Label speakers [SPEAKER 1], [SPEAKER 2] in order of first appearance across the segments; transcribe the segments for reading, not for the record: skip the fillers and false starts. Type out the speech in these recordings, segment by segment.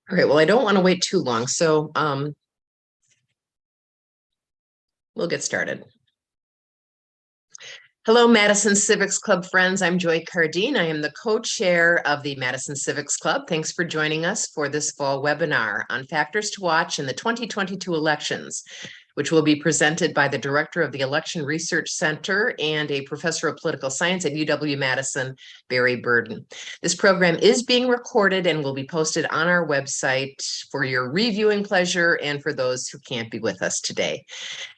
[SPEAKER 1] All right, well, I don't want to wait too long, so we'll get started. Hello, Madison Civics Club friends. I'm Joy Cardine. I am the co-chair of the Madison Civics Club. Thanks for joining us for this fall webinar on factors to watch in the 2022 elections, which will be presented by the director of the Election Research Center and a professor of political science at UW-Madison, Barry Burden. This program is being recorded and will be posted on our website for your reviewing pleasure and for those who can't be with us today.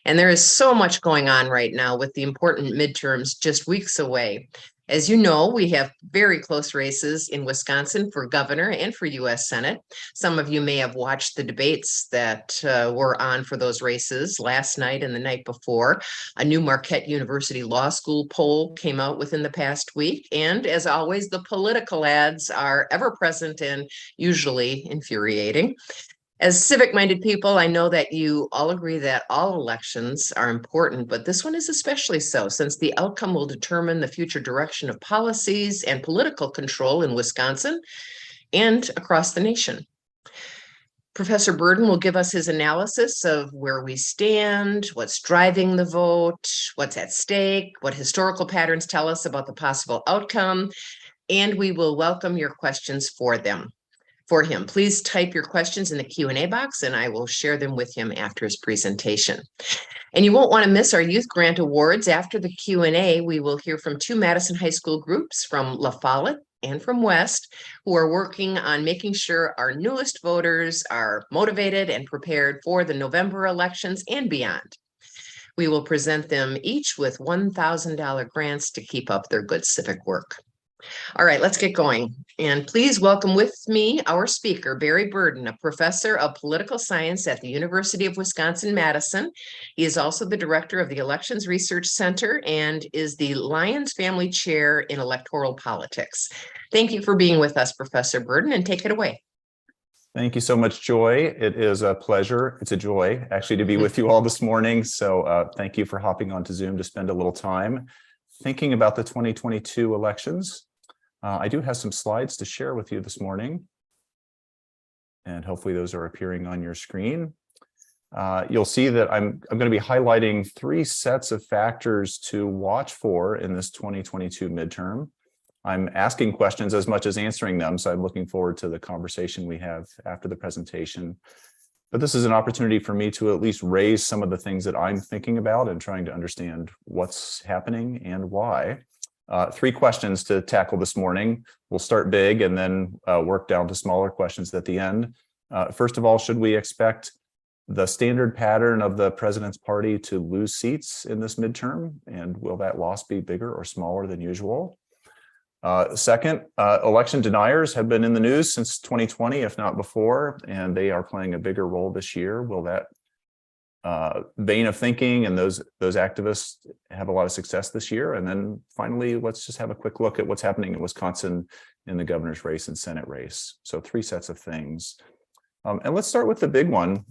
[SPEAKER 1] And there is so much going on right now with the important midterms just weeks away. As you know, we have very close races in Wisconsin for governor and for U.S. Senate. Some of you may have watched the debates that were on for those races last night and the night before. A new Marquette University Law School poll came out within the past week. And as always, the political ads are ever present and usually infuriating. As civic-minded people, I know that you all agree that all elections are important, but this one is especially so, since the outcome will determine the future direction of policies and political control in Wisconsin and across the nation. Professor Burden will give us his analysis of where we stand, what's driving the vote, what's at stake, what historical patterns tell us about the possible outcome, and we will welcome your questions for him. Please type your questions in the Q&A box and I will share them with him after his presentation. And you won't want to miss our Youth Grant Awards. After the Q&A, we will hear from two Madison High School groups from La Follette and from West, who are working on making sure our newest voters are motivated and prepared for the November elections and beyond. We will present them each with $1,000 grants to keep up their good civic work. All right, let's get going. And please welcome with me our speaker, Barry Burden, a professor of political science at the University of Wisconsin-Madison. He is also the director of the Elections Research Center and is the Lyons Family Chair in Electoral Politics. Thank you for being with us, Professor Burden, and take it away.
[SPEAKER 2] Thank you so much, Joy. It is a pleasure. It's a joy, actually, to be with you all this morning. So thank you for hopping onto Zoom to spend a little time thinking about the 2022 elections. I do have some slides to share with you this morning, and hopefully those are appearing on your screen. You'll see that I'm going to be highlighting three sets of factors to watch for in this 2022 midterm. I'm asking questions as much as answering them, so I'm looking forward to the conversation we have after the presentation. But this is an opportunity for me to at least raise some of the things that I'm thinking about and trying to understand what's happening and why. Three questions to tackle this morning. We'll start big and then work down to smaller questions at the end. First of all, should we expect the standard pattern of the president's party to lose seats in this midterm? And will that loss be bigger or smaller than usual? Second, election deniers have been in the news since 2020, if not before, and they are playing a bigger role this year. Will that vein of thinking and those activists have a lot of success this year? And then finally, let's just have a quick look at what's happening in Wisconsin in the governor's race and Senate race. So three sets of things. And let's start with the big one.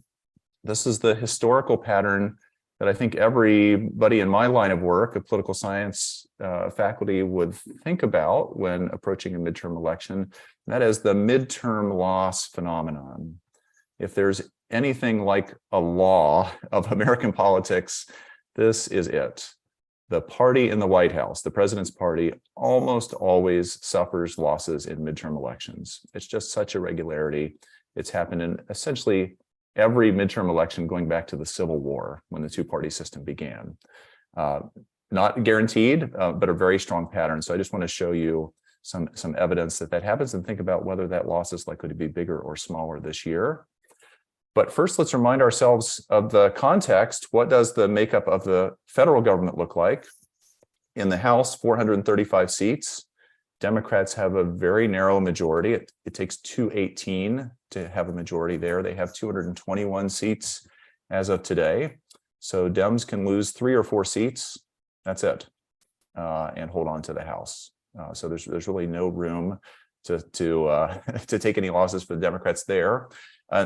[SPEAKER 2] This is the historical pattern that I think everybody in my line of work, a political science faculty, would think about when approaching a midterm election. That is the midterm loss phenomenon. If there's anything like a law of American politics, this is it. The party in the White House, the president's party, almost always suffers losses in midterm elections. It's just such a regularity. It's happened in essentially every midterm election going back to the Civil War when the two-party system began. Not guaranteed, but a very strong pattern. So I just want to show you some evidence that happens and think about whether that loss is likely to be bigger or smaller this year. But first, let's remind ourselves of the context. What does the makeup of the federal government look like? In the House, 435 seats. Democrats have a very narrow majority. It takes 218 to have a majority there. They have 221 seats as of today. So Dems can lose 3 or 4 seats. That's it, and hold on to the House. So there's really no room to take any losses for the Democrats there.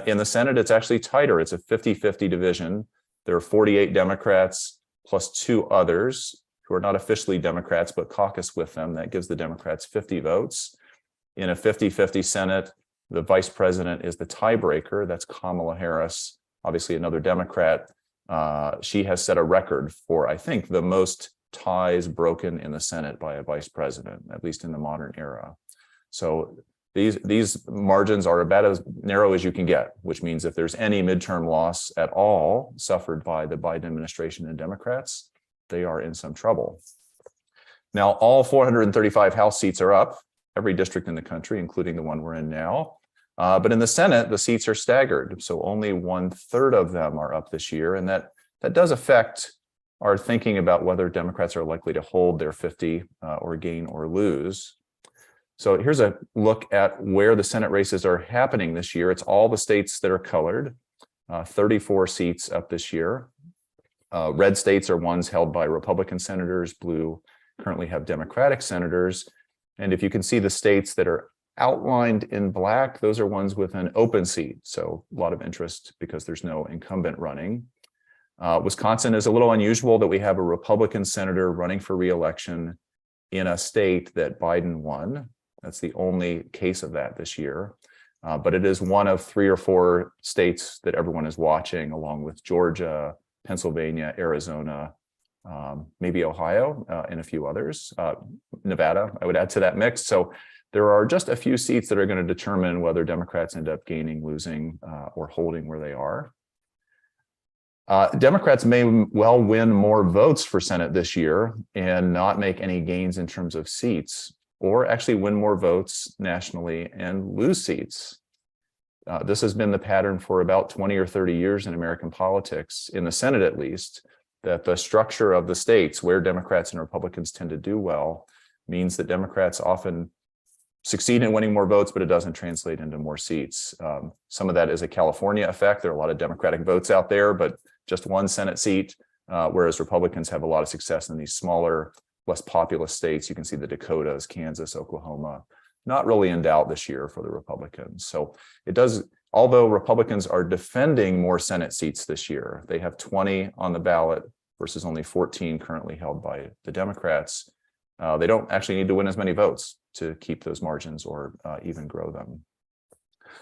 [SPEAKER 2] In the Senate, it's actually tighter. It's a 50-50 division. There are 48 Democrats plus 2 others who are not officially Democrats, but caucus with them. That gives the Democrats 50 votes. In a 50-50 Senate, The vice president is the tiebreaker. That's Kamala Harris, obviously another Democrat. She has set a record for, I think, the most ties broken in the Senate by a vice president, at least in the modern era. So these margins are about as narrow as you can get, which means if there's any midterm loss at all suffered by the Biden administration and Democrats, they are in some trouble. Now, all 435 House seats are up, every district in the country, including the one we're in now. But in the Senate, the seats are staggered. So only 1/3 of them are up this year. And that does affect our thinking about whether Democrats are likely to hold their 50 or gain or lose. So here's a look at where the Senate races are happening this year. It's all the states that are colored, 34 seats up this year. Red states are ones held by Republican senators. Blue currently have Democratic senators. And if you can see the states that are outlined in black, those are ones with an open seat. So a lot of interest because there's no incumbent running. Wisconsin is a little unusual that we have a Republican senator running for re-election in a state that Biden won. That's the only case of that this year. But it is one of 3 or 4 states that everyone is watching, along with Georgia, Pennsylvania, Arizona, maybe Ohio, and a few others. Nevada, I would add to that mix. So there are just a few seats that are going to determine whether Democrats end up gaining, losing, or holding where they are. Democrats may well win more votes for Senate this year and not make any gains in terms of seats, or actually win more votes nationally and lose seats. This has been the pattern for about 20 or 30 years in American politics, in the Senate at least, that the structure of the states where Democrats and Republicans tend to do well means that Democrats often succeed in winning more votes, but it doesn't translate into more seats. Some of that is a California effect. There are a lot of Democratic votes out there, but just one Senate seat, whereas Republicans have a lot of success in these smaller, less populous states. You can see the Dakotas, Kansas, Oklahoma, not really in doubt this year for the Republicans. So it does, although Republicans are defending more Senate seats this year, they have 20 on the ballot versus only 14 currently held by the Democrats. They don't actually need to win as many votes to keep those margins or even grow them.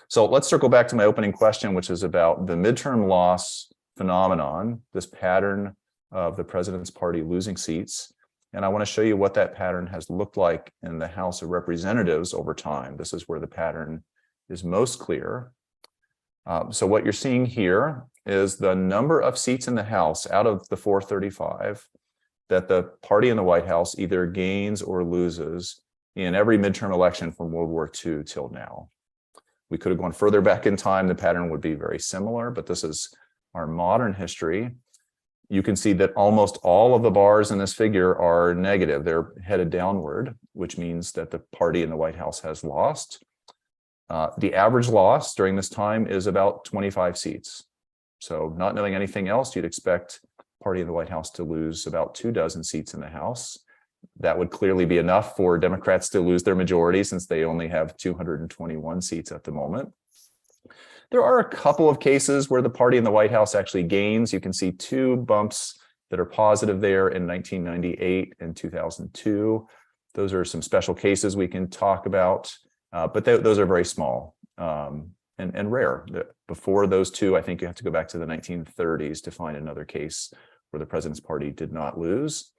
[SPEAKER 2] So let's circle back to my opening question, which is about the midterm loss phenomenon, this pattern of the president's party losing seats. And I want to show you what that pattern has looked like in the House of Representatives over time. This is where the pattern is most clear. So what you're seeing here is the number of seats in the House out of the 435 that the party in the White House either gains or loses in every midterm election from World War II till now. We could have gone further back in time. The pattern would be very similar, but this is our modern history. You can see that almost all of the bars in this figure are negative. They're headed downward, which means that the party in the White House has lost. The average loss during this time is about 25 seats. So not knowing anything else, you'd expect the party in the White House to lose about 24 seats in the House. That would clearly be enough for Democrats to lose their majority since they only have 221 seats at the moment. There are a couple of cases where the party in the White House actually gains. You can see 2 bumps that are positive there in 1998 and 2002. Those are some special cases we can talk about, but those are very small and rare. Before those 2, I think you have to go back to the 1930s to find another case where the president's party did not lose.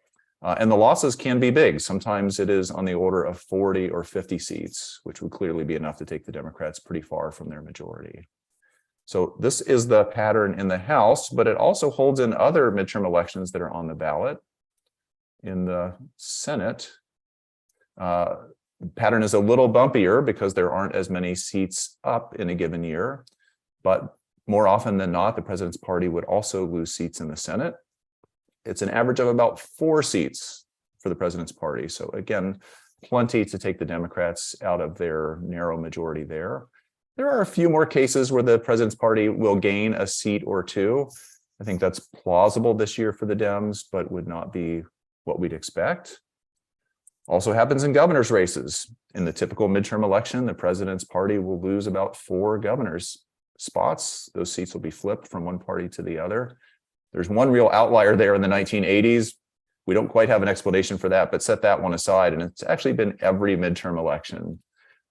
[SPEAKER 2] And the losses can be big. Sometimes it is on the order of 40 or 50 seats, which would clearly be enough to take the Democrats pretty far from their majority. So this is the pattern in the House, but it also holds in other midterm elections that are on the ballot. In the Senate, pattern is a little bumpier because there aren't as many seats up in a given year, but more often than not, the president's party would also lose seats in the Senate. It's an average of about 4 seats for the president's party. So again, plenty to take the Democrats out of their narrow majority there. There are a few more cases where the president's party will gain a seat or 2. I think that's plausible this year for the Dems, but would not be what we'd expect. Also happens in governor's races. In the typical midterm election, the president's party will lose about 4 governor's spots. Those seats will be flipped from one party to the other. There's one real outlier there in the 1980s. We don't quite have an explanation for that, but set that one aside. And it's actually been every midterm election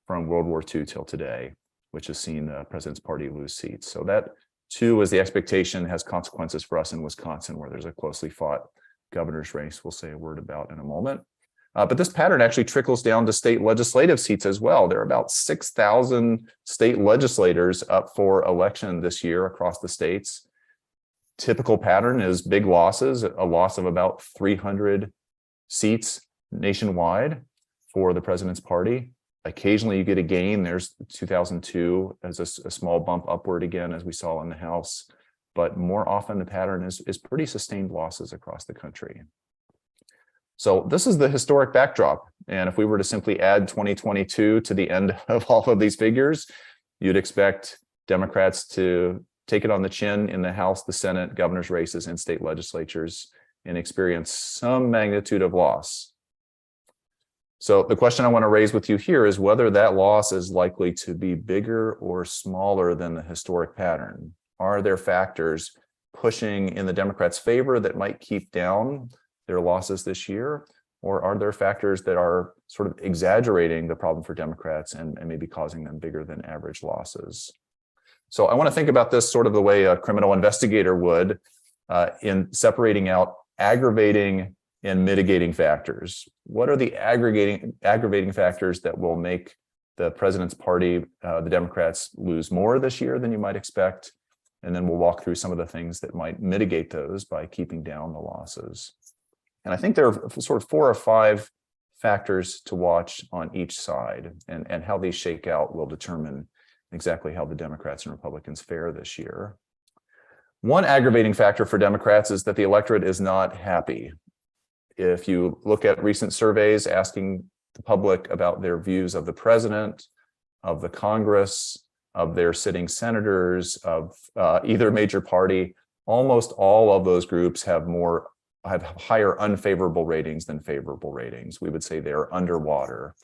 [SPEAKER 2] from World War II till today. which has seen the president's party lose seats. So that too is the expectation, has consequences for us in Wisconsin, where there's a closely fought governor's race we'll say a word about in a moment. But this pattern actually trickles down to state legislative seats as well. There are about 6,000 state legislators up for election this year across the states. Typical pattern is big losses, a loss of about 300 seats nationwide for the president's party. Occasionally you get a gain. There's 2002 as a small bump upward again, as we saw in the House. But more often the pattern is pretty sustained losses across the country. So this is the historic backdrop. And if we were to simply add 2022 to the end of all of these figures, you'd expect Democrats to take it on the chin in the House, the Senate, governor's races, and state legislatures, and experience some magnitude of loss. So the question I want to raise with you here is whether that loss is likely to be bigger or smaller than the historic pattern. Are there factors pushing in the Democrats' favor that might keep down their losses this year? Or are there factors that are sort of exaggerating the problem for Democrats and maybe causing them bigger than average losses? So I want to think about this sort of the way a criminal investigator would in separating out aggravating and mitigating factors. What are the aggravating factors that will make the president's party, the Democrats, lose more this year than you might expect? And then we'll walk through some of the things that might mitigate those by keeping down the losses. And I think there are sort of 4 or 5 factors to watch on each side, and how these shake out will determine exactly how the Democrats and Republicans fare this year. One aggravating factor for Democrats is that the electorate is not happy. If you look at recent surveys asking the public about their views of the president, of the Congress, of their sitting senators, of either major party, almost all of those groups have higher unfavorable ratings than favorable ratings. We would say they're underwater.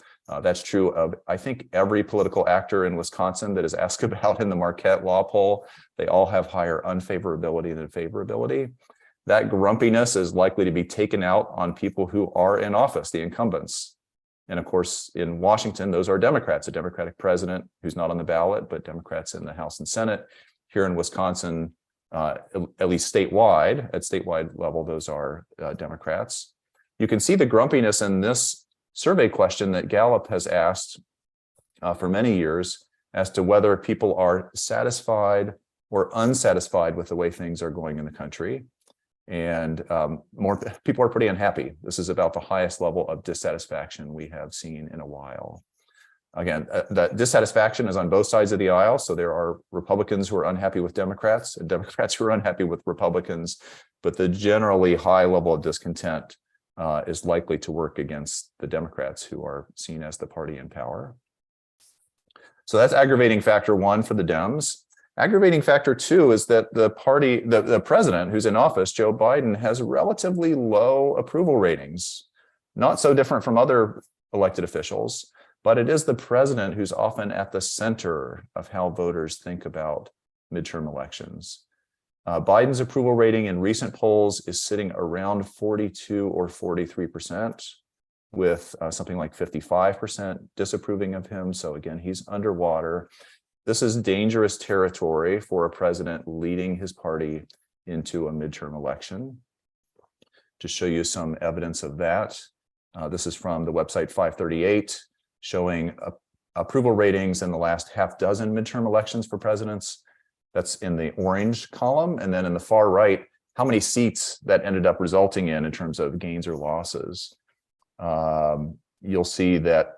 [SPEAKER 2] That's true of, I think, every political actor in Wisconsin that is asked about in the Marquette law poll. They all have higher unfavorability than favorability. That grumpiness is likely to be taken out on people who are in office, the incumbents. And of course, in Washington, those are Democrats, a Democratic president who's not on the ballot, but Democrats in the House and Senate. Here in Wisconsin, at least statewide, at statewide level, those are Democrats. You can see the grumpiness in this survey question that Gallup has asked for many years as to whether people are satisfied or unsatisfied with the way things are going in the country. And more people are pretty unhappy. This is about the highest level of dissatisfaction we have seen in a while. Again, that dissatisfaction is on both sides of the aisle. So there are Republicans who are unhappy with Democrats and Democrats who are unhappy with Republicans, but the generally high level of discontent is likely to work against the Democrats, who are seen as the party in power. So that's aggravating factor 1 for the Dems. Aggravating factor 2 is that the president who's in office, Joe Biden, has relatively low approval ratings, not so different from other elected officials, but it is the president who's often at the center of how voters think about midterm elections. Biden's approval rating in recent polls is sitting around 42 or 43%, with something like 55% disapproving of him. So again, he's underwater. This is dangerous territory for a president leading his party into a midterm election. To show you some evidence of that, this is from the website 538, showing approval ratings in the last half dozen midterm elections for presidents. That's in the orange column. And then in the far right, how many seats that ended up resulting in terms of gains or losses. You'll see that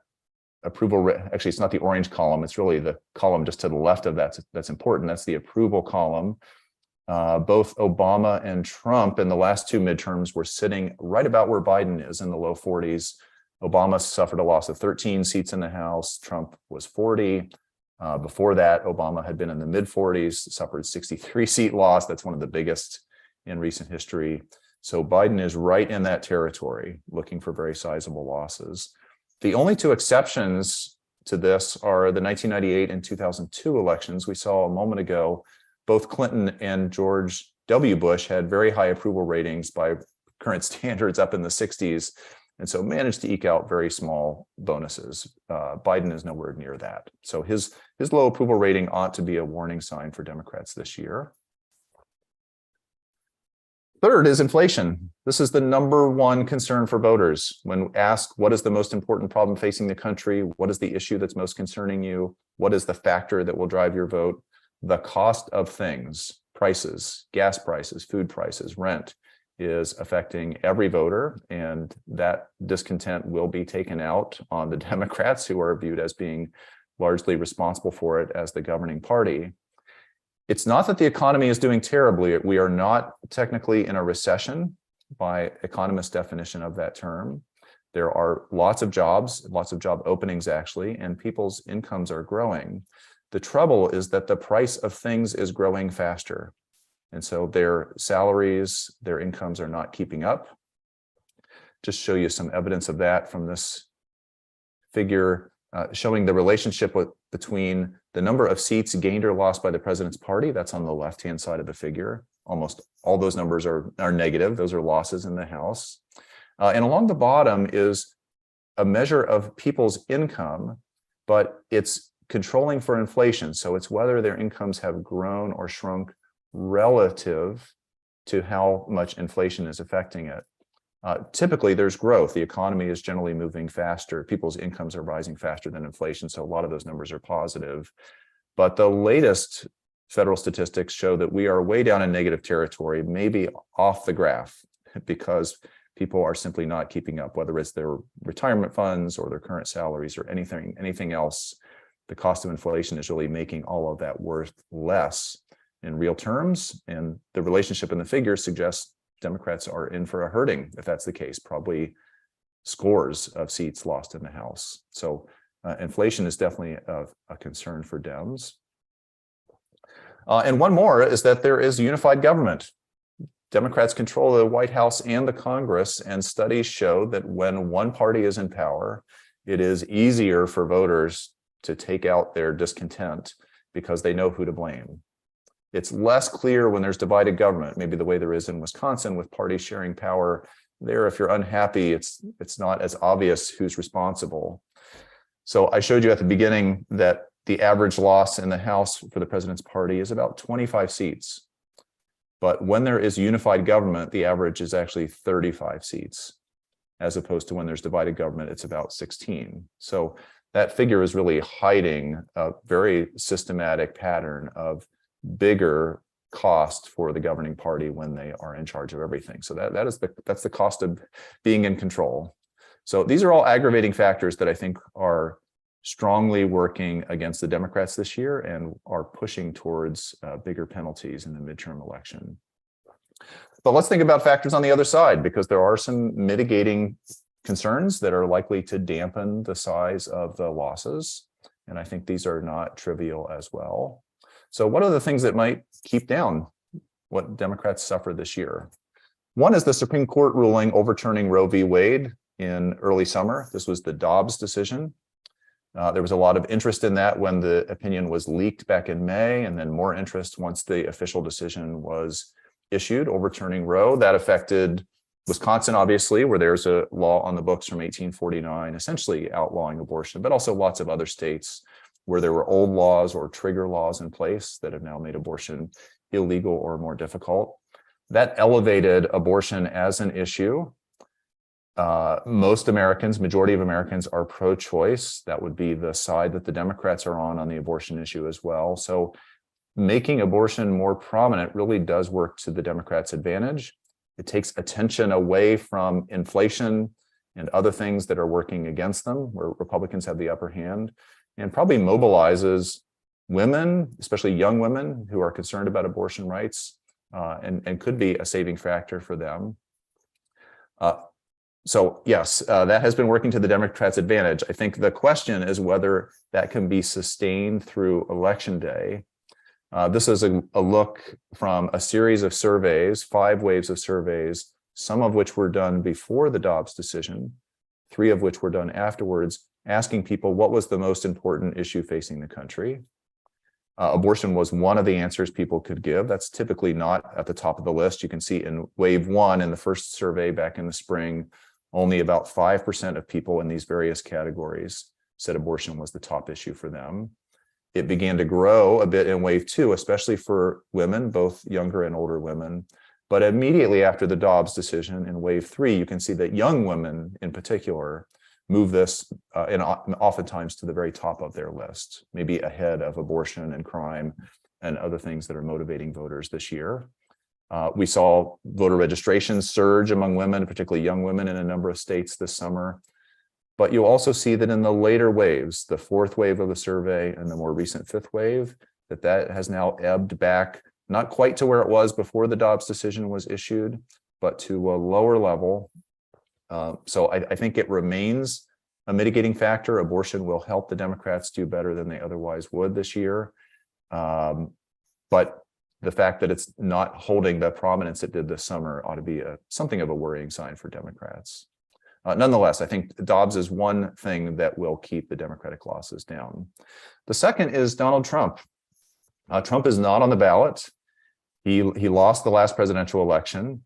[SPEAKER 2] approval, actually, it's not the orange column. It's really the column just to the left of that that's important. That's the approval column. Both Obama and Trump in the last 2 midterms were sitting right about where Biden is, in the low 40s. Obama suffered a loss of 13 seats in the House. Trump was 40. Before that, Obama had been in the mid-40s, suffered 63-seat loss. That's one of the biggest in recent history. So Biden is right in that territory, looking for very sizable losses. The only 2 exceptions to this are the 1998 and 2002 elections. We saw a moment ago, both Clinton and George W. Bush had very high approval ratings by current standards, up in the 60s. and so managed to eke out very small bonuses. Biden is nowhere near that. So his low approval rating ought to be a warning sign for Democrats this year. Third is inflation. This is the #1 concern for voters. When asked what is the most important problem facing the country, what is the issue that's most concerning you, what is the factor that will drive your vote, the cost of things, prices, gas prices, food prices, rent, is affecting every voter, and that discontent will be taken out on the Democrats, who are viewed as being largely responsible for it as the governing party. It's not that the economy is doing terribly. We are not technically in a recession by economist definition of that term. There are lots of jobs, lots of job openings actually, and people's incomes are growing. The trouble is that the price of things is growing faster. And so their salaries, their incomes are not keeping up. Just show you some evidence of that from this figure showing the relationship between the number of seats gained or lost by the president's party. That's on the left-hand side of the figure. Almost all those numbers are negative. Those are losses in the House. And along the bottom is a measure of people's income, but it's controlling for inflation. So it's whether their incomes have grown or shrunk relative to how much inflation is affecting it. Typically, there's growth. The economy is generally moving faster. People's incomes are rising faster than inflation. So a lot of those numbers are positive. But the latest federal statistics show that we are way down in negative territory, maybe off the graph, because people are simply not keeping up, whether it's their retirement funds or their current salaries or anything else. The cost of inflation is really making all of that worth less in real terms. And the relationship in the figures suggests Democrats are in for a hurting if that's the case, probably scores of seats lost in the House. So inflation is definitely a concern for Dems. And one more is that there is unified government. Democrats control the White House and the Congress, and studies show that when one party is in power, it is easier for voters to take out their discontent because they know who to blame. It's less clear when there's divided government, maybe the way there is in Wisconsin with parties sharing power. There, if you're unhappy, it's not as obvious who's responsible. So I showed you at the beginning that the average loss in the House for the president's party is about 25 seats. But when there is unified government, the average is actually 35 seats, as opposed to when there's divided government, it's about 16. So that figure is really hiding a very systematic pattern of bigger cost for the governing party when they are in charge of everything. So that's the cost of being in control. So these are all aggravating factors that I think are strongly working against the Democrats this year and are pushing towards bigger penalties in the midterm election. But let's think about factors on the other side, because there are some mitigating concerns that are likely to dampen the size of the losses. And I think these are not trivial as well. So what are the things that might keep down what Democrats suffered this year? One is the Supreme Court ruling overturning Roe v. Wade in early summer. This was the Dobbs decision. There was a lot of interest in that when the opinion was leaked back in May, and then more interest once the official decision was issued overturning Roe. That affected Wisconsin, obviously, where there's a law on the books from 1849, essentially outlawing abortion, but also lots of other states where there were old laws or trigger laws in place that have now made abortion illegal or more difficult. That elevated abortion as an issue. Most Americans, majority of Americans, are pro-choice. That would be the side that the Democrats are on the abortion issue as well. So making abortion more prominent really does work to the Democrats' advantage. It takes attention away from inflation and other things that are working against them, where Republicans have the upper hand, and probably mobilizes women, especially young women who are concerned about abortion rights, and could be a saving factor for them. So yes, that has been working to the Democrats' advantage. I think the question is whether that can be sustained through Election Day. This is a look from a series of surveys, 5 waves of surveys, some of which were done before the Dobbs decision, 3 of which were done afterwards, asking people what was the most important issue facing the country. Abortion was one of the answers people could give. That's typically not at the top of the list. You can see in wave 1 in the first survey back in the spring, Only about 5% of people in these various categories said abortion was the top issue for them. It began to grow a bit in wave 2, especially for women, both younger and older women. But immediately after the Dobbs decision in wave 3, you can see that young women in particular move this and oftentimes to the very top of their list, maybe ahead of abortion and crime and other things that are motivating voters this year. We saw voter registration surge among women, particularly young women in a number of states this summer. But you'll also see that in the later waves, the 4th wave of the survey and the more recent 5th wave, that has now ebbed back, not quite to where it was before the Dobbs decision was issued, but to a lower level. So I think it remains a mitigating factor. Abortion will help the Democrats do better than they otherwise would this year. But the fact that it's not holding the prominence it did this summer ought to be something of a worrying sign for Democrats. Nonetheless, I think Dobbs is one thing that will keep the Democratic losses down. The second is Donald Trump. Trump is not on the ballot. He lost the last presidential election,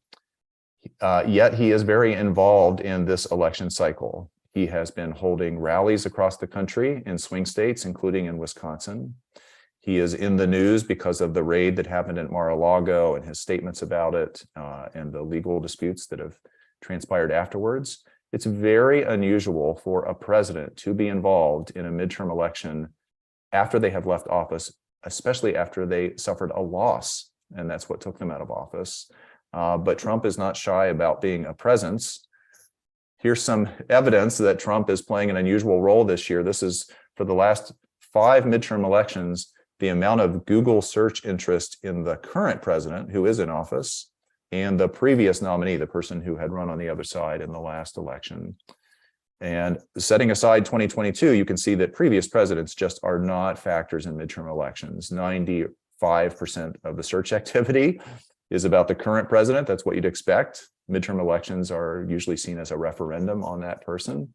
[SPEAKER 2] yet he is very involved in this election cycle. He has been holding rallies across the country in swing states, including in Wisconsin. He is in the news because of the raid that happened at Mar-a-Lago and his statements about it and the legal disputes that have transpired afterwards. It's very unusual for a president to be involved in a midterm election after they have left office, especially after they suffered a loss, and that's what took them out of office. But Trump is not shy about being a presence. Here's some evidence that Trump is playing an unusual role this year. This is for the last 5 midterm elections, the amount of Google search interest in the current president who is in office and the previous nominee, the person who had run on the other side in the last election. And setting aside 2022, you can see that previous presidents just are not factors in midterm elections. 95% of the search activity is about the current president. That's what you'd expect. Midterm elections are usually seen as a referendum on that person.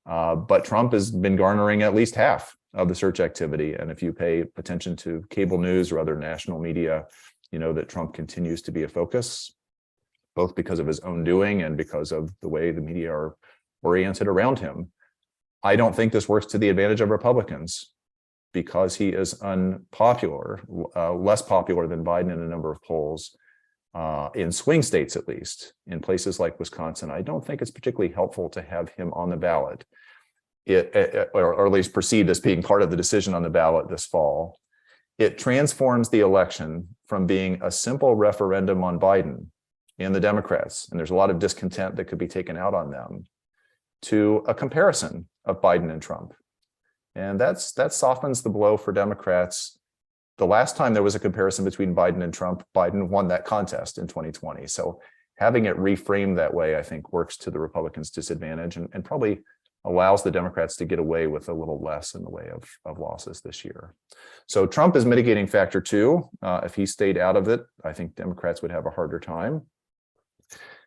[SPEAKER 2] But Trump has been garnering at least half of the search activity. And if you pay attention to cable news or other national media, you know that Trump continues to be a focus, both because of his own doing and because of the way the media are oriented around him. I don't think this works to the advantage of Republicans because he is unpopular, less popular than Biden in a number of polls, in swing states at least. In places like Wisconsin, I don't think it's particularly helpful to have him on the ballot, or at least perceived as being part of the decision on the ballot this fall. It transforms the election from being a simple referendum on Biden and the Democrats, and there's a lot of discontent that could be taken out on them, to a comparison of Biden and Trump. And that softens the blow for Democrats. The last time there was a comparison between Biden and Trump, Biden won that contest in 2020. So having it reframed that way, I think, works to the Republicans' disadvantage and probably allows the Democrats to get away with a little less in the way of losses this year. So Trump is mitigating factor 2. If he stayed out of it, I think Democrats would have a harder time.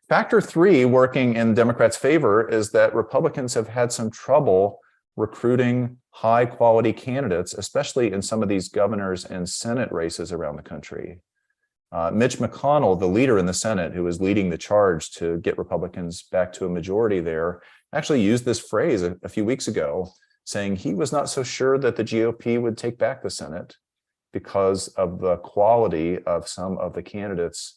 [SPEAKER 2] Factor 3, working in Democrats' favor, is that Republicans have had some trouble recruiting high-quality candidates, especially in some of these governors and Senate races around the country. Mitch McConnell, the leader in the Senate, who is leading the charge to get Republicans back to a majority there, actually used this phrase a few weeks ago, saying he was not so sure that the GOP would take back the Senate because of the quality of some of the candidates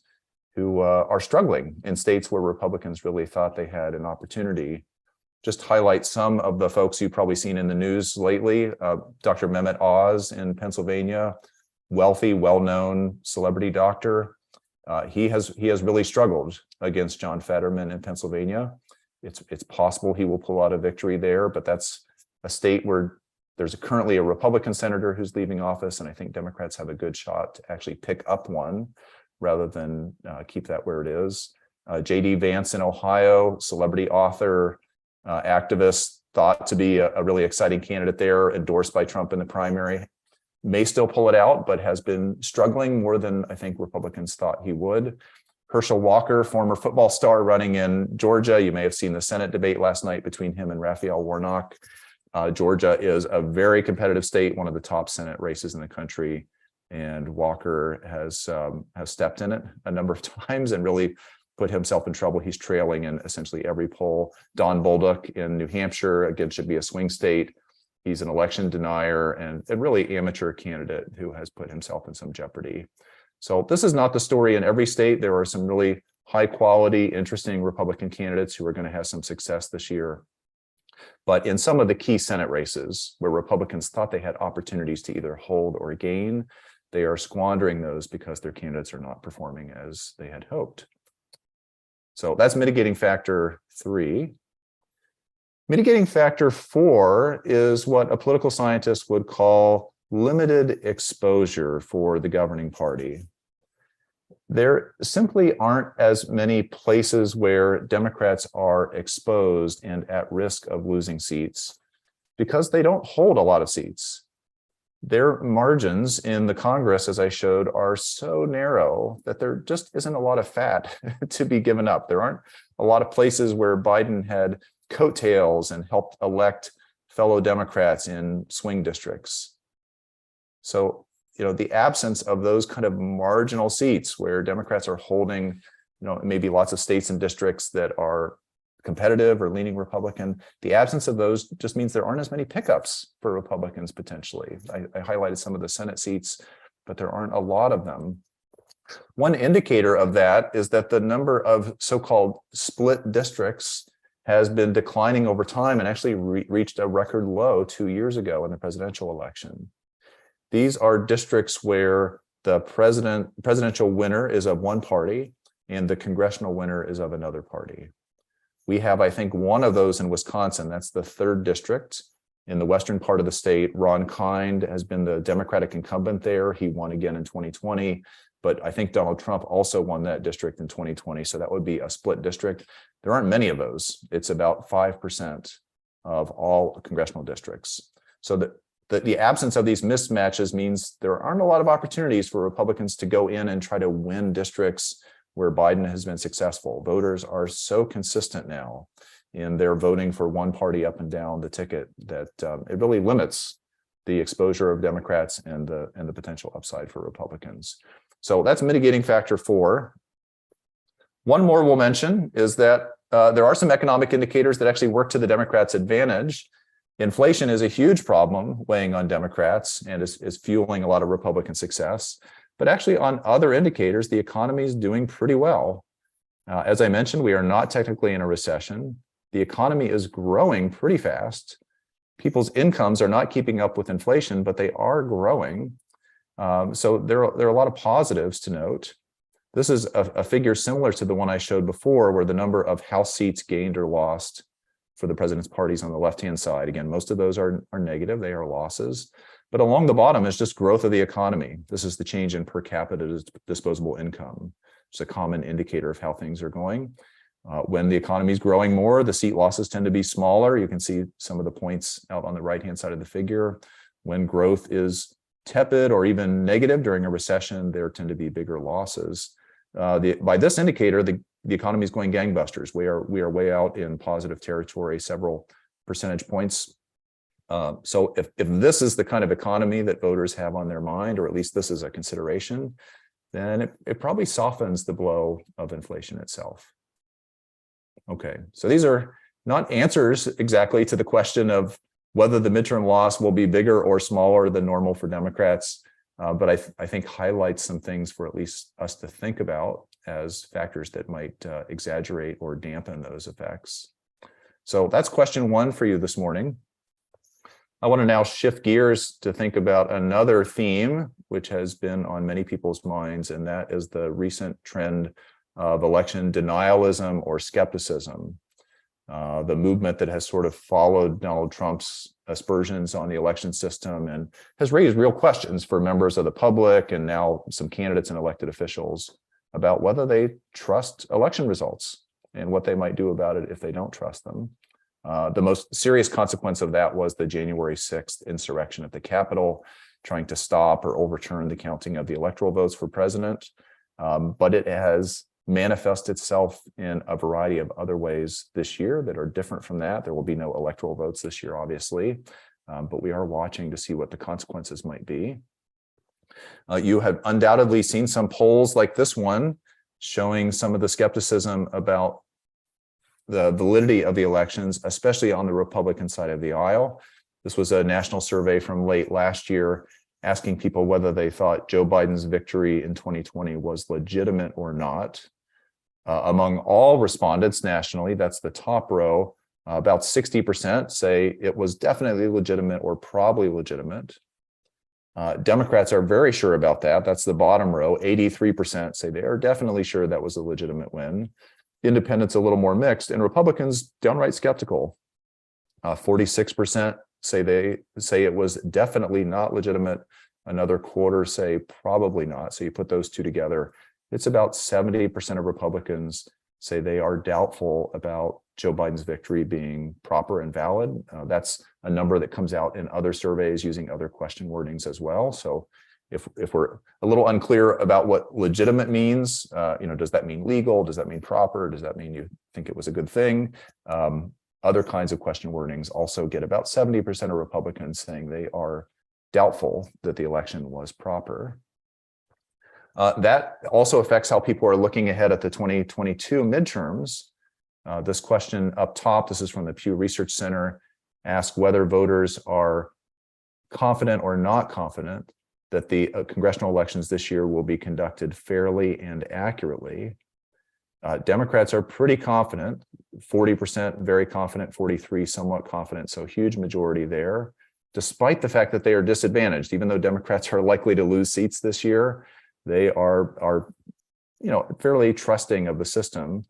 [SPEAKER 2] who are struggling in states where Republicans really thought they had an opportunity. Just highlight some of the folks you've probably seen in the news lately. Dr. Mehmet Oz in Pennsylvania, wealthy, well-known celebrity doctor. He has really struggled against John Fetterman in Pennsylvania. It's possible he will pull out a victory there, but that's a state where there's currently a Republican senator who's leaving office, and I think Democrats have a good shot to actually pick up one rather than keep that where it is. J.D. Vance in Ohio, celebrity author, activist, thought to be a really exciting candidate there, endorsed by Trump in the primary, may still pull it out, but has been struggling more than I think Republicans thought he would. Herschel Walker, former football star running in Georgia. You may have seen the Senate debate last night between him and Raphael Warnock. Georgia is a very competitive state, one of the top Senate races in the country, and Walker has stepped in it a number of times and really put himself in trouble. He's trailing in essentially every poll. Don Bolduc in New Hampshire, again, should be a swing state. He's an election denier and a really amateur candidate who has put himself in some jeopardy. So this is not the story in every state. There are some really high quality, interesting Republican candidates who are going to have some success this year. But in some of the key Senate races where Republicans thought they had opportunities to either hold or gain, they are squandering those because their candidates are not performing as they had hoped. So that's mitigating factor 3. Mitigating factor 4 is what a political scientist would call limited exposure for the governing party. There simply aren't as many places where Democrats are exposed and at risk of losing seats because they don't hold a lot of seats. Their margins in the Congress, as I showed, are so narrow that there just isn't a lot of fat to be given up. There aren't a lot of places where Biden had coattails and helped elect fellow Democrats in swing districts. So, the absence of those kind of marginal seats where Democrats are holding, maybe lots of states and districts that are competitive or leaning Republican, the absence of those just means there aren't as many pickups for Republicans potentially. I highlighted some of the Senate seats, but there aren't a lot of them. One indicator of that is that the number of so-called split districts has been declining over time and actually reached a record low 2 years ago in the presidential election. These are districts where the presidential winner is of one party and the congressional winner is of another party. We have, I think, one of those in Wisconsin. That's the 3rd district in the western part of the state. Ron Kind has been the Democratic incumbent there. He won again in 2020, but I think Donald Trump also won that district in 2020. So that would be a split district. There aren't many of those. It's about 5% of all congressional districts. So the absence of these mismatches means there aren't a lot of opportunities for Republicans to go in and try to win districts where Biden has been successful. Voters are so consistent now in their voting for one party up and down the ticket that it really limits the exposure of Democrats and the potential upside for Republicans. So that's mitigating factor 4. One more we'll mention is that there are some economic indicators that actually work to the Democrats' advantage. Inflation is a huge problem weighing on Democrats and is fueling a lot of Republican success. But actually on other indicators, the economy is doing pretty well. As I mentioned, we are not technically in a recession. The economy is growing pretty fast. People's incomes are not keeping up with inflation, but they are growing. So there are a lot of positives to note. This is a figure similar to the one I showed before, where the number of House seats gained or lost for the president's parties on the left-hand side. Again, most of those are negative, they are losses. But along the bottom is just growth of the economy. This is the change in per capita disposable income. It's a common indicator of how things are going. When the economy is growing more, the seat losses tend to be smaller. You can see some of the points out on the right-hand side of the figure. When growth is tepid or even negative during a recession, there tend to be bigger losses. By this indicator, the economy is going gangbusters. We are way out in positive territory, several percentage points. So if this is the kind of economy that voters have on their mind, or at least this is a consideration, then it probably softens the blow of inflation itself. Okay, so these are not answers exactly to the question of whether the midterm loss will be bigger or smaller than normal for Democrats, but I think highlights some things for at least us to think about as factors that might exaggerate or dampen those effects. So that's question 1 for you this morning. I want to now shift gears to think about another theme which has been on many people's minds, and that is the recent trend of election denialism or skepticism, the movement that has sort of followed Donald Trump's aspersions on the election system and has raised real questions for members of the public and now some candidates and elected officials about whether they trust election results and what they might do about it if they don't trust them. The most serious consequence of that was the January 6th insurrection at the Capitol, trying to stop or overturn the counting of the electoral votes for president. But it has manifested itself in a variety of other ways this year that are different from that. There will be no electoral votes this year, obviously, but we are watching to see what the consequences might be. You have undoubtedly seen some polls like this one showing some of the skepticism about the validity of the elections, especially on the Republican side of the aisle. This was a national survey from late last year asking people whether they thought Joe Biden's victory in 2020 was legitimate or not. Among all respondents nationally, that's the top row, about 60% say it was definitely legitimate or probably legitimate. Democrats are very sure about that. That's the bottom row. 83% say they are definitely sure that was a legitimate win. Independents a little more mixed, and Republicans downright skeptical. 46% say it was definitely not legitimate. Another quarter say probably not. So you put those two together, it's about 70% of Republicans say they are doubtful about Joe Biden's victory being proper and valid. That's a number that comes out in other surveys using other question wordings as well. So if we're a little unclear about what legitimate means, does that mean legal? Does that mean proper? Does that mean you think it was a good thing? Other kinds of question wordings also get about 70% of Republicans saying they are doubtful that the election was proper. That also affects how people are looking ahead at the 2022 midterms. This question up top, this is from the Pew Research Center, asks whether voters are confident or not confident that the congressional elections this year will be conducted fairly and accurately. Democrats are pretty confident, 40% very confident, 43% somewhat confident, so huge majority there, despite the fact that they are disadvantaged. Even though Democrats are likely to lose seats this year, they are fairly trusting of the system.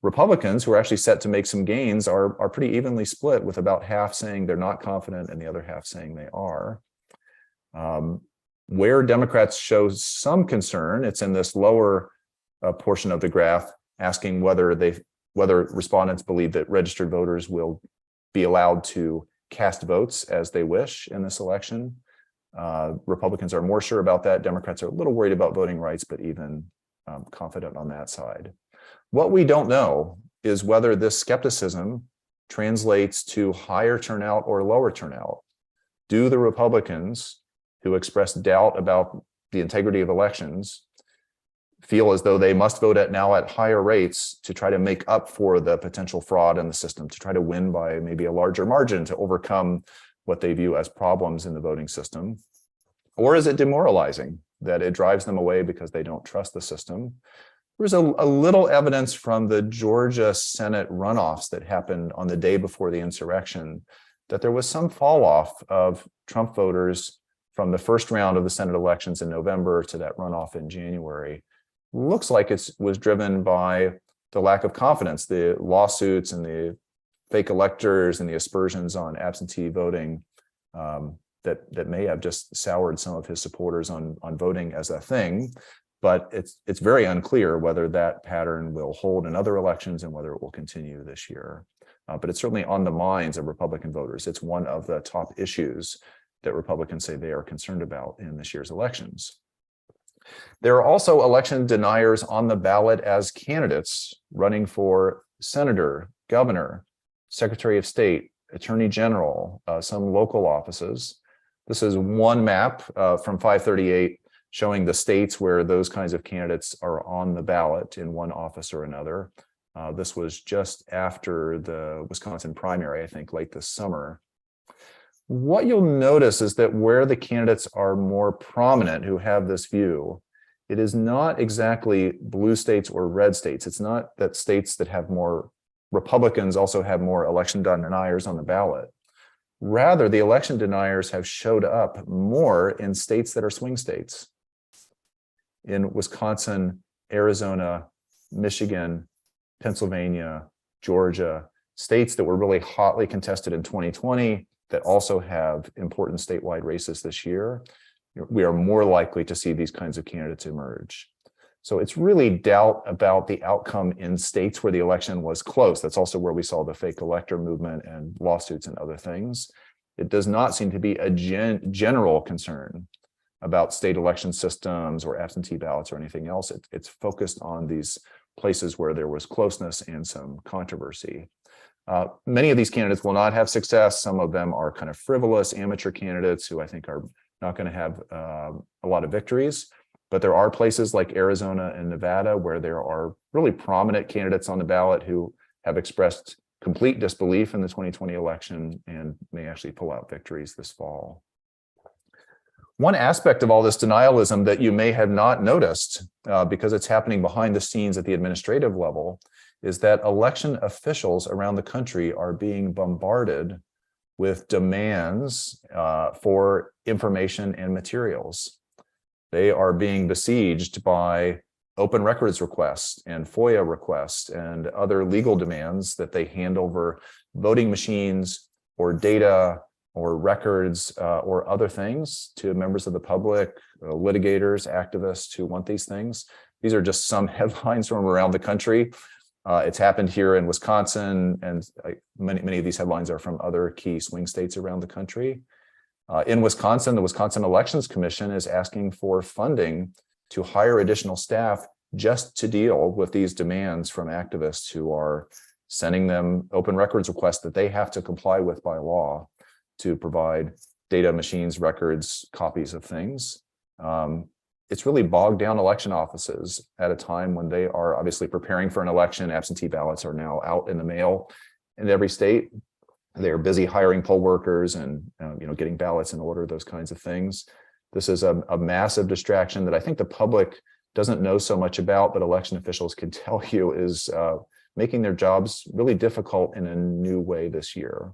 [SPEAKER 2] Republicans, who are actually set to make some gains, are pretty evenly split, with about half saying they're not confident and the other half saying they are. Where Democrats show some concern, it's in this lower portion of the graph, asking whether respondents believe that registered voters will be allowed to cast votes as they wish in this election. Republicans are more sure about that. Democrats are a little worried about voting rights, but even confident on that side. What we don't know is whether this skepticism translates to higher turnout or lower turnout. Do the Republicans who express doubt about the integrity of elections feel as though they must vote at higher rates to try to make up for the potential fraud in the system, to try to win by maybe a larger margin to overcome what they view as problems in the voting system? Or is it demoralizing that it drives them away because they don't trust the system? There's a little evidence from the Georgia Senate runoffs that happened on the day before the insurrection that there was some fall off of Trump voters from the first round of the Senate elections in November to that runoff in January. Looks like it was driven by the lack of confidence, the lawsuits and the fake electors and the aspersions on absentee voting that may have just soured some of his supporters on voting as a thing. But it's very unclear whether that pattern will hold in other elections and whether it will continue this year. But it's certainly on the minds of Republican voters. It's one of the top issues that Republicans say they are concerned about in this year's elections. There are also election deniers on the ballot as candidates running for senator, governor, secretary of state, attorney general, some local offices. This is one map from 538 showing the states where those kinds of candidates are on the ballot in one office or another. This was just after the Wisconsin primary, I think, late this summer. What you'll notice is that where the candidates are more prominent who have this view, it is not exactly blue states or red states. It's not that states that have more Republicans also have more election deniers on the ballot. Rather, the election deniers have showed up more in states that are swing states. In Wisconsin, Arizona, Michigan, Pennsylvania, Georgia, states that were really hotly contested in 2020 that also have important statewide races this year, we are more likely to see these kinds of candidates emerge. So it's really doubt about the outcome in states where the election was close. That's also where we saw the fake elector movement and lawsuits and other things. It does not seem to be a general concern about state election systems or absentee ballots or anything else. It's focused on these places where there was closeness and some controversy. Many of these candidates will not have success. Some of them are kind of frivolous amateur candidates who I think are not going to have a lot of victories. But there are places like Arizona and Nevada where there are really prominent candidates on the ballot who have expressed complete disbelief in the 2020 election and may actually pull out victories this fall. One aspect of all this denialism that you may have not noticed, because it's happening behind the scenes at the administrative level, is that election officials around the country are being bombarded with demands for information and materials. They are being besieged by open records requests and FOIA requests and other legal demands that they hand over voting machines or data or records or other things to members of the public, litigators, activists who want these things. These are just some headlines from around the country. It's happened here in Wisconsin, and many of these headlines are from other key swing states around the country. In Wisconsin, the Wisconsin Elections Commission is asking for funding to hire additional staff just to deal with these demands from activists who are sending them open records requests that they have to comply with by law to provide data, machines, records, copies of things. It's really bogged down election offices at a time when they are obviously preparing for an election. Absentee ballots are now out in the mail in every state. They are busy hiring poll workers and getting ballots in order, those kinds of things. This is a massive distraction that I think the public doesn't know so much about, but election officials can tell you is making their jobs really difficult in a new way this year.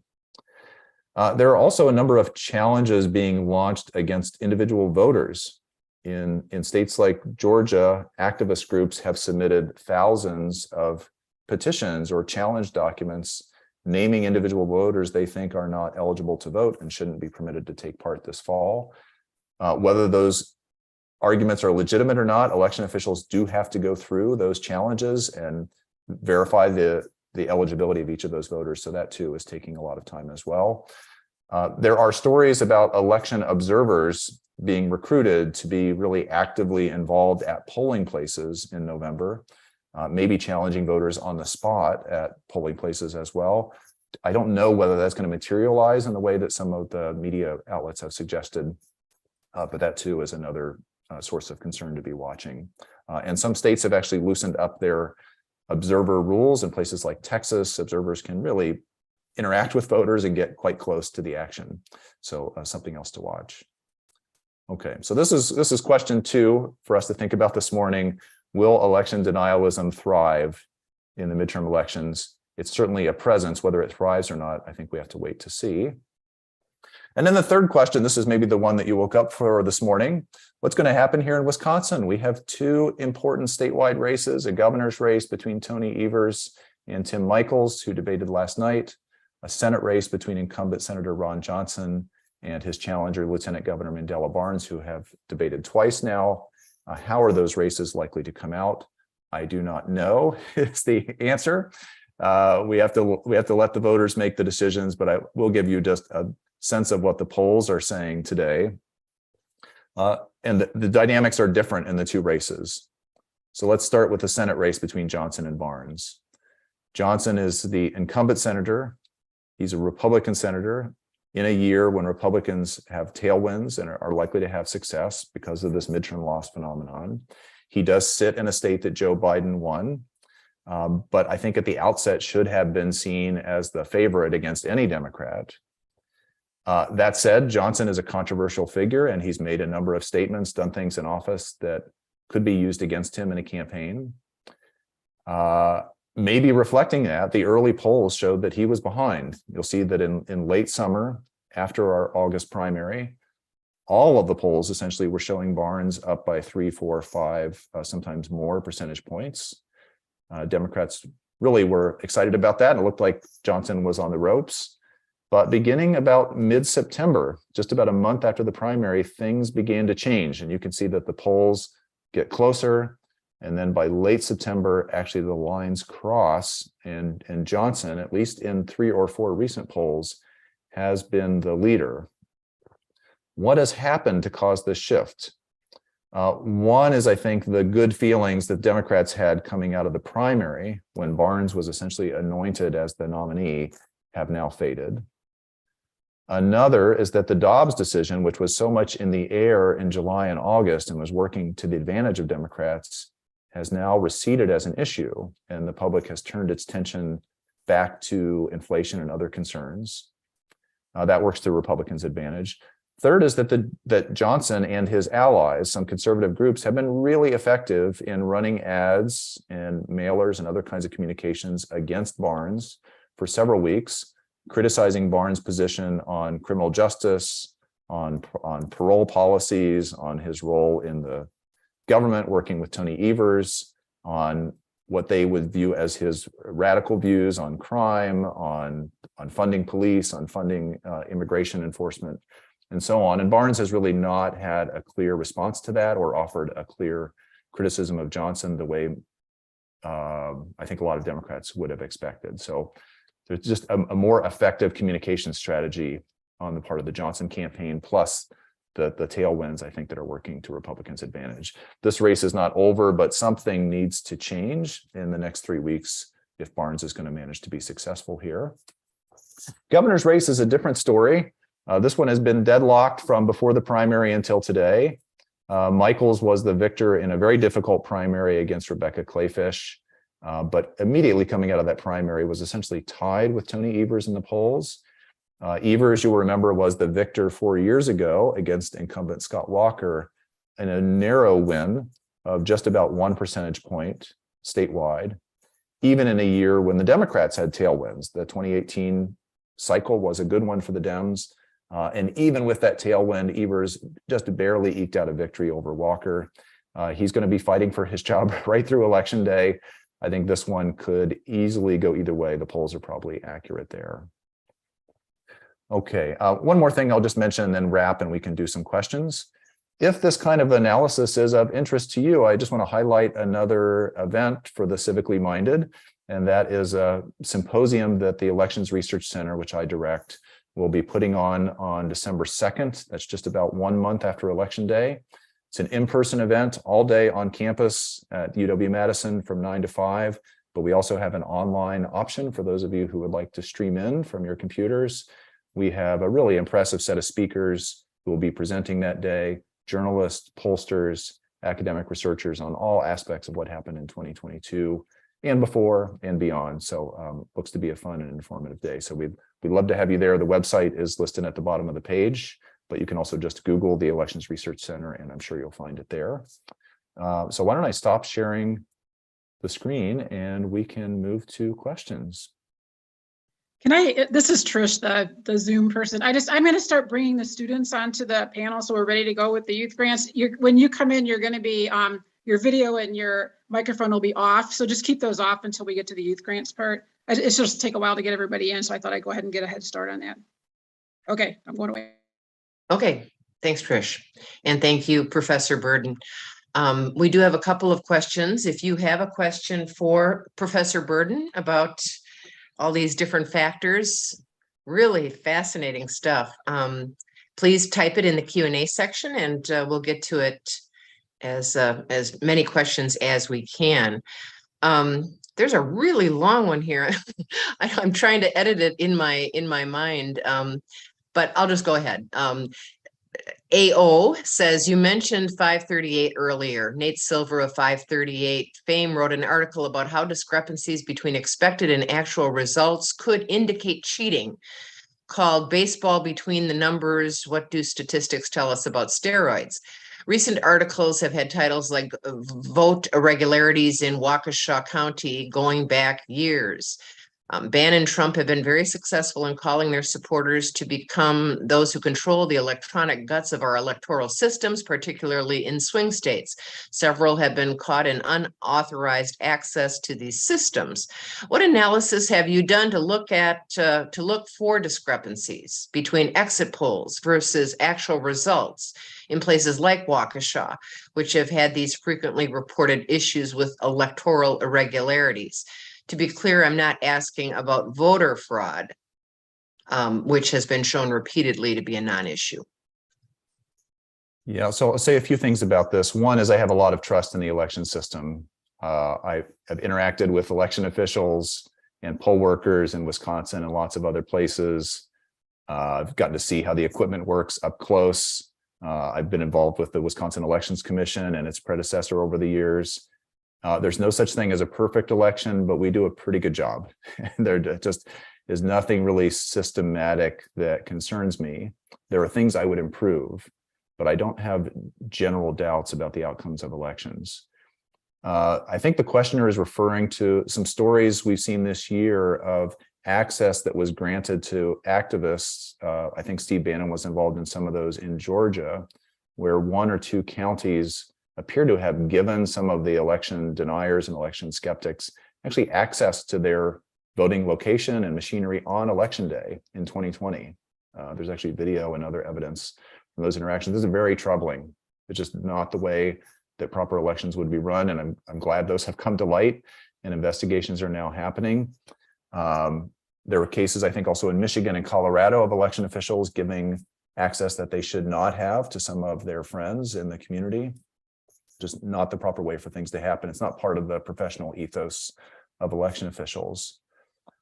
[SPEAKER 2] There are also a number of challenges being launched against individual voters. In states like Georgia, activist groups have submitted thousands of petitions or challenge documents naming individual voters they think are not eligible to vote and shouldn't be permitted to take part this fall. Whether those arguments are legitimate or not, election officials do have to go through those challenges and verify the eligibility of each of those voters. So that too is taking a lot of time as well. There are stories about election observers being recruited to be really actively involved at polling places in November, maybe challenging voters on the spot at polling places as well. I don't know whether that's going to materialize in the way that some of the media outlets have suggested, but that too is another source of concern to be watching. And some states have actually loosened up their observer rules. In places like Texas, observers can really interact with voters and get quite close to the action. So something else to watch. Okay, so this is question 2 for us to think about this morning. Will election denialism thrive in the midterm elections? It's certainly a presence. Whether it thrives or not, I think we have to wait to see. And then the third question, this is maybe the one that you woke up for this morning. What's going to happen here in Wisconsin? We have 2 important statewide races, a governor's race between Tony Evers and Tim Michels, who debated last night, a Senate race between incumbent Senator Ron Johnson and his challenger, Lieutenant Governor Mandela Barnes, who have debated twice now. How are those races likely to come out? I do not know is the answer. We have to let the voters make the decisions, but I will give you just a sense of what the polls are saying today. And the dynamics are different in the 2 races. So let's start with the Senate race between Johnson and Barnes. Johnson is the incumbent senator. He's a Republican senator in a year when Republicans have tailwinds and are likely to have success because of this midterm loss phenomenon. He does sit in a state that Joe Biden won, but I think at the outset should have been seen as the favorite against any Democrat. That said, Johnson is a controversial figure, and he's made a number of statements, done things in office that could be used against him in a campaign. Maybe reflecting that, the early polls showed that he was behind. You'll see that in late summer, after our August primary, all of the polls essentially were showing Barnes up by 3, 4, 5, sometimes more percentage points. Democrats really were excited about that. And it looked like Johnson was on the ropes. But beginning about mid-September, just about a month after the primary, things began to change. And you can see that the polls get closer. And then by late September, actually the lines cross, and Johnson, at least in 3 or 4 recent polls, has been the leader. What has happened to cause this shift? One is, I think, the good feelings that Democrats had coming out of the primary when Barnes was essentially anointed as the nominee have now faded. Another is that the Dobbs decision, which was so much in the air in July and August and was working to the advantage of Democrats, has now receded as an issue, and the public has turned its attention back to inflation and other concerns. That works to Republicans' advantage. Third is that Johnson and his allies, some conservative groups, have been really effective in running ads and mailers and other kinds of communications against Barnes for several weeks, criticizing Barnes' position on criminal justice, on parole policies, on his role in the government working with Tony Evers, on what they would view as his radical views on crime, on funding police, on funding immigration enforcement, and so on. And Barnes has really not had a clear response to that or offered a clear criticism of Johnson the way I think a lot of Democrats would have expected. So there's just a more effective communication strategy on the part of the Johnson campaign, plus the tailwinds, I think, that are working to Republicans' advantage. This race is not over, but something needs to change in the next 3 weeks if Barnes is going to manage to be successful here. Governor's race is a different story. This one has been deadlocked from before the primary until today. Michaels was the victor in a very difficult primary against Rebecca Clayfish, but immediately coming out of that primary was essentially tied with Tony Evers in the polls. Evers, you'll remember, was the victor 4 years ago against incumbent Scott Walker in a narrow win of just about 1 percentage point statewide, even in a year when the Democrats had tailwinds. The 2018 cycle was a good one for the Dems. And even with that tailwind, Evers just barely eked out a victory over Walker. He's going to be fighting for his job right through Election Day. I think this one could easily go either way. The polls are probably accurate there. Okay, one more thing I'll just mention and then wrap, and we can do some questions. If this kind of analysis is of interest to you, I just want to highlight another event for the civically minded, and that is a symposium that the Elections Research Center, which I direct, will be putting on December 2nd. That's just about 1 month after Election Day. It's an in-person event all day on campus at UW-Madison from 9 to 5, but we also have an online option for those of you who would like to stream in from your computers. We have a really impressive set of speakers who will be presenting that day, journalists, pollsters, academic researchers on all aspects of what happened in 2022 and before and beyond. So looks to be a fun and informative day. So we'd love to have you there. The website is listed at the bottom of the page, but you can also just Google the Elections Research Center, and I'm sure you'll find it there. So why don't I stop sharing the screen and we can move to questions.
[SPEAKER 3] This is Trish, the Zoom person. I'm going to start bringing the students onto the panel so we're ready to go with the youth grants. When you come in, you're going to be, your video and your microphone will be off. So just keep those off until we get to the youth grants part. It's just take a while to get everybody in. So I thought I'd go ahead and get a head start on that. Okay, I'm going away.
[SPEAKER 1] Okay, thanks, Trish. And thank you, Professor Burden. We do have a couple of questions. If you have a question for Professor Burden about all these different factors, really fascinating stuff, please type it in the Q&A section, and we'll get to it as many questions as we can. There's a really long one here. I'm trying to edit it in my mind, but I'll just go ahead. AO says, you mentioned 538 earlier. Nate Silver of 538 fame wrote an article about how discrepancies between expected and actual results could indicate cheating, called Baseball Between the Numbers, What Do Statistics Tell Us About Steroids? Recent articles have had titles like Vote Irregularities in Waukesha County going back years. Bannon and Trump have been very successful in calling their supporters to become those who control the electronic guts of our electoral systems, particularly in swing states. Several have been caught in unauthorized access to these systems. What analysis have you done to look for discrepancies between exit polls versus actual results in places like Waukesha, which have had these frequently reported issues with electoral irregularities? To be clear, I'm not asking about voter fraud, which has been shown repeatedly to be a non-issue.
[SPEAKER 2] Yeah, so I'll say a few things about this. One is I have a lot of trust in the election system. I have interacted with election officials and poll workers in Wisconsin and lots of other places. I've gotten to see how the equipment works up close. I've been involved with the Wisconsin Elections Commission and its predecessor over the years. There's no such thing as a perfect election, but we do a pretty good job. There just is nothing really systematic that concerns me. There are things I would improve, but I don't have general doubts about the outcomes of elections. I think the questioner is referring to some stories we've seen this year of access that was granted to activists. I think Steve Bannon was involved in some of those in Georgia, where one or two counties appear to have given some of the election deniers and election skeptics actually access to their voting location and machinery on election day in 2020. There's actually video and other evidence from those interactions. This is very troubling. It's just not the way that proper elections would be run, and I'm glad those have come to light and investigations are now happening. There were cases, I think, also in Michigan and Colorado of election officials giving access that they should not have to some of their friends in the community. Just not the proper way for things to happen. It's not part of the professional ethos of election officials.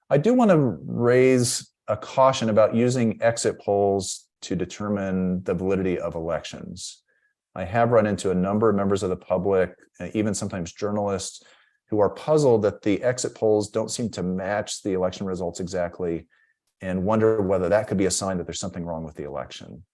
[SPEAKER 2] I do want to raise a caution about using exit polls to determine the validity of elections. I have run into a number of members of the public, even sometimes journalists, who are puzzled that the exit polls don't seem to match the election results exactly and wonder whether that could be a sign that there's something wrong with the election.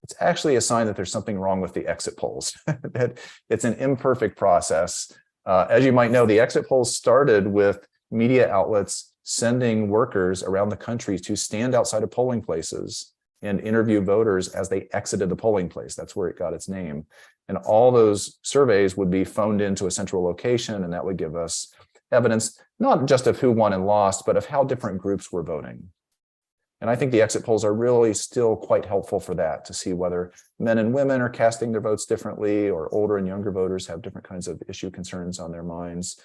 [SPEAKER 2] It's actually a sign that there's something wrong with the exit polls. That it's an imperfect process. As you might know, the exit polls started with media outlets sending workers around the country to stand outside of polling places and interview voters as they exited the polling place. That's where it got its name. And all those surveys would be phoned into a central location, and that would give us evidence, not just of who won and lost, but of how different groups were voting. And I think the exit polls are really still quite helpful for that, to see whether men and women are casting their votes differently, or older and younger voters have different kinds of issue concerns on their minds.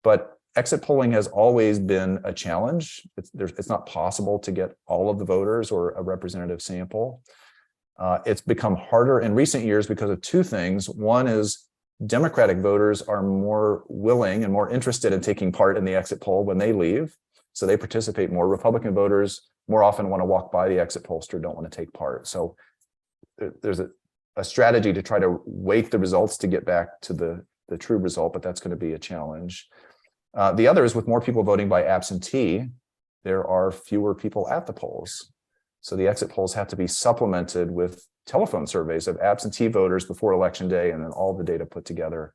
[SPEAKER 2] But exit polling has always been a challenge. It's not possible to get all of the voters or a representative sample. It's become harder in recent years because of two things. One is Democratic voters are more willing and more interested in taking part in the exit poll when they leave, so they participate more. Republican voters more often want to walk by the exit pollster, don't want to take part. So there's a strategy to try to weight the results to get back to the true result, but that's going to be a challenge. The other is, with more people voting by absentee, there are fewer people at the polls. So the exit polls have to be supplemented with telephone surveys of absentee voters before election day, and then all the data put together.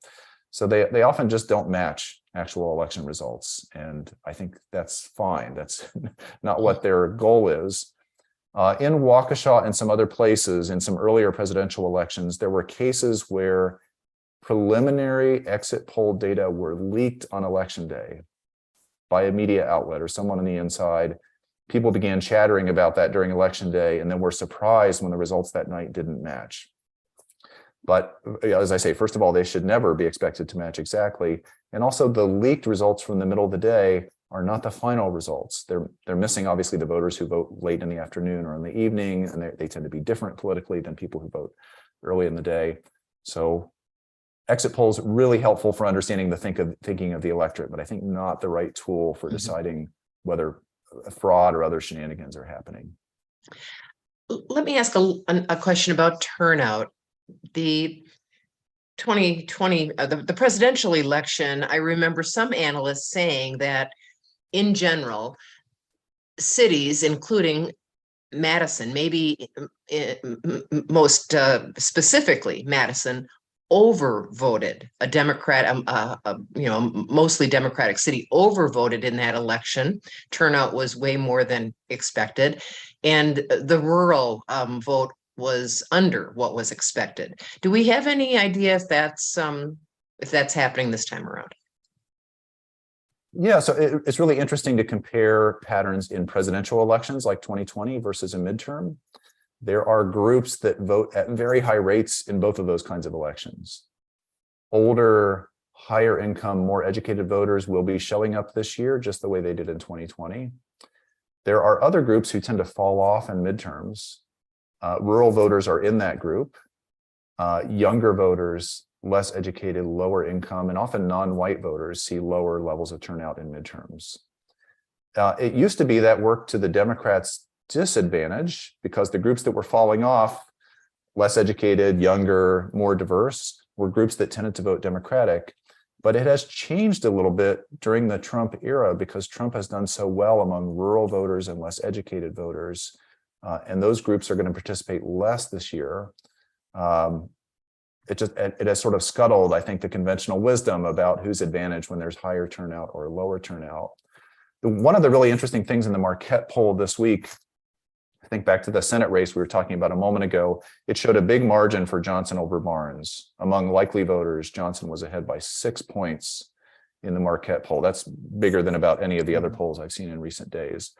[SPEAKER 2] So they often just don't match actual election results. And I think that's fine. That's not what their goal is. In Waukesha and some other places, in some earlier presidential elections, there were cases where preliminary exit poll data were leaked on election day by a media outlet or someone on the inside. People began chattering about that during election day, and then were surprised when the results that night didn't match. But as I say, first of all, they should never be expected to match exactly. And also, the leaked results from the middle of the day are not the final results. They're missing, obviously, the voters who vote late in the afternoon or in the evening, and they tend to be different politically than people who vote early in the day. So exit polls really helpful for understanding the thinking of the electorate, but I think not the right tool for deciding whether fraud or other shenanigans are happening.
[SPEAKER 1] Let me ask a question about turnout. The 2020, the presidential election, I remember some analysts saying that in general, cities, including Madison, maybe most specifically Madison, overvoted. A Democrat, mostly Democratic city, overvoted in that election. Turnout was way more than expected, and the rural vote was under what was expected. Do we have any idea if that's happening this time around?
[SPEAKER 2] Yeah, so it's really interesting to compare patterns in presidential elections like 2020 versus a midterm. There are groups that vote at very high rates in both of those kinds of elections. Older, higher income, more educated voters will be showing up this year just the way they did in 2020. There are other groups who tend to fall off in midterms. Rural voters are in that group. Younger voters, less educated, lower income, and often non-white voters see lower levels of turnout in midterms. It used to be that worked to the Democrats' disadvantage because the groups that were falling off, less educated, younger, more diverse, were groups that tended to vote Democratic. But it has changed a little bit during the Trump era because Trump has done so well among rural voters and less educated voters. And those groups are going to participate less this year. It has sort of scuttled, I think, the conventional wisdom about who's advantaged when there's higher turnout or lower turnout. One of the really interesting things in the Marquette poll this week, I think back to the Senate race we were talking about a moment ago, it showed a big margin for Johnson over Barnes. Among likely voters, Johnson was ahead by 6 points in the Marquette poll. That's bigger than about any of the other polls I've seen in recent days.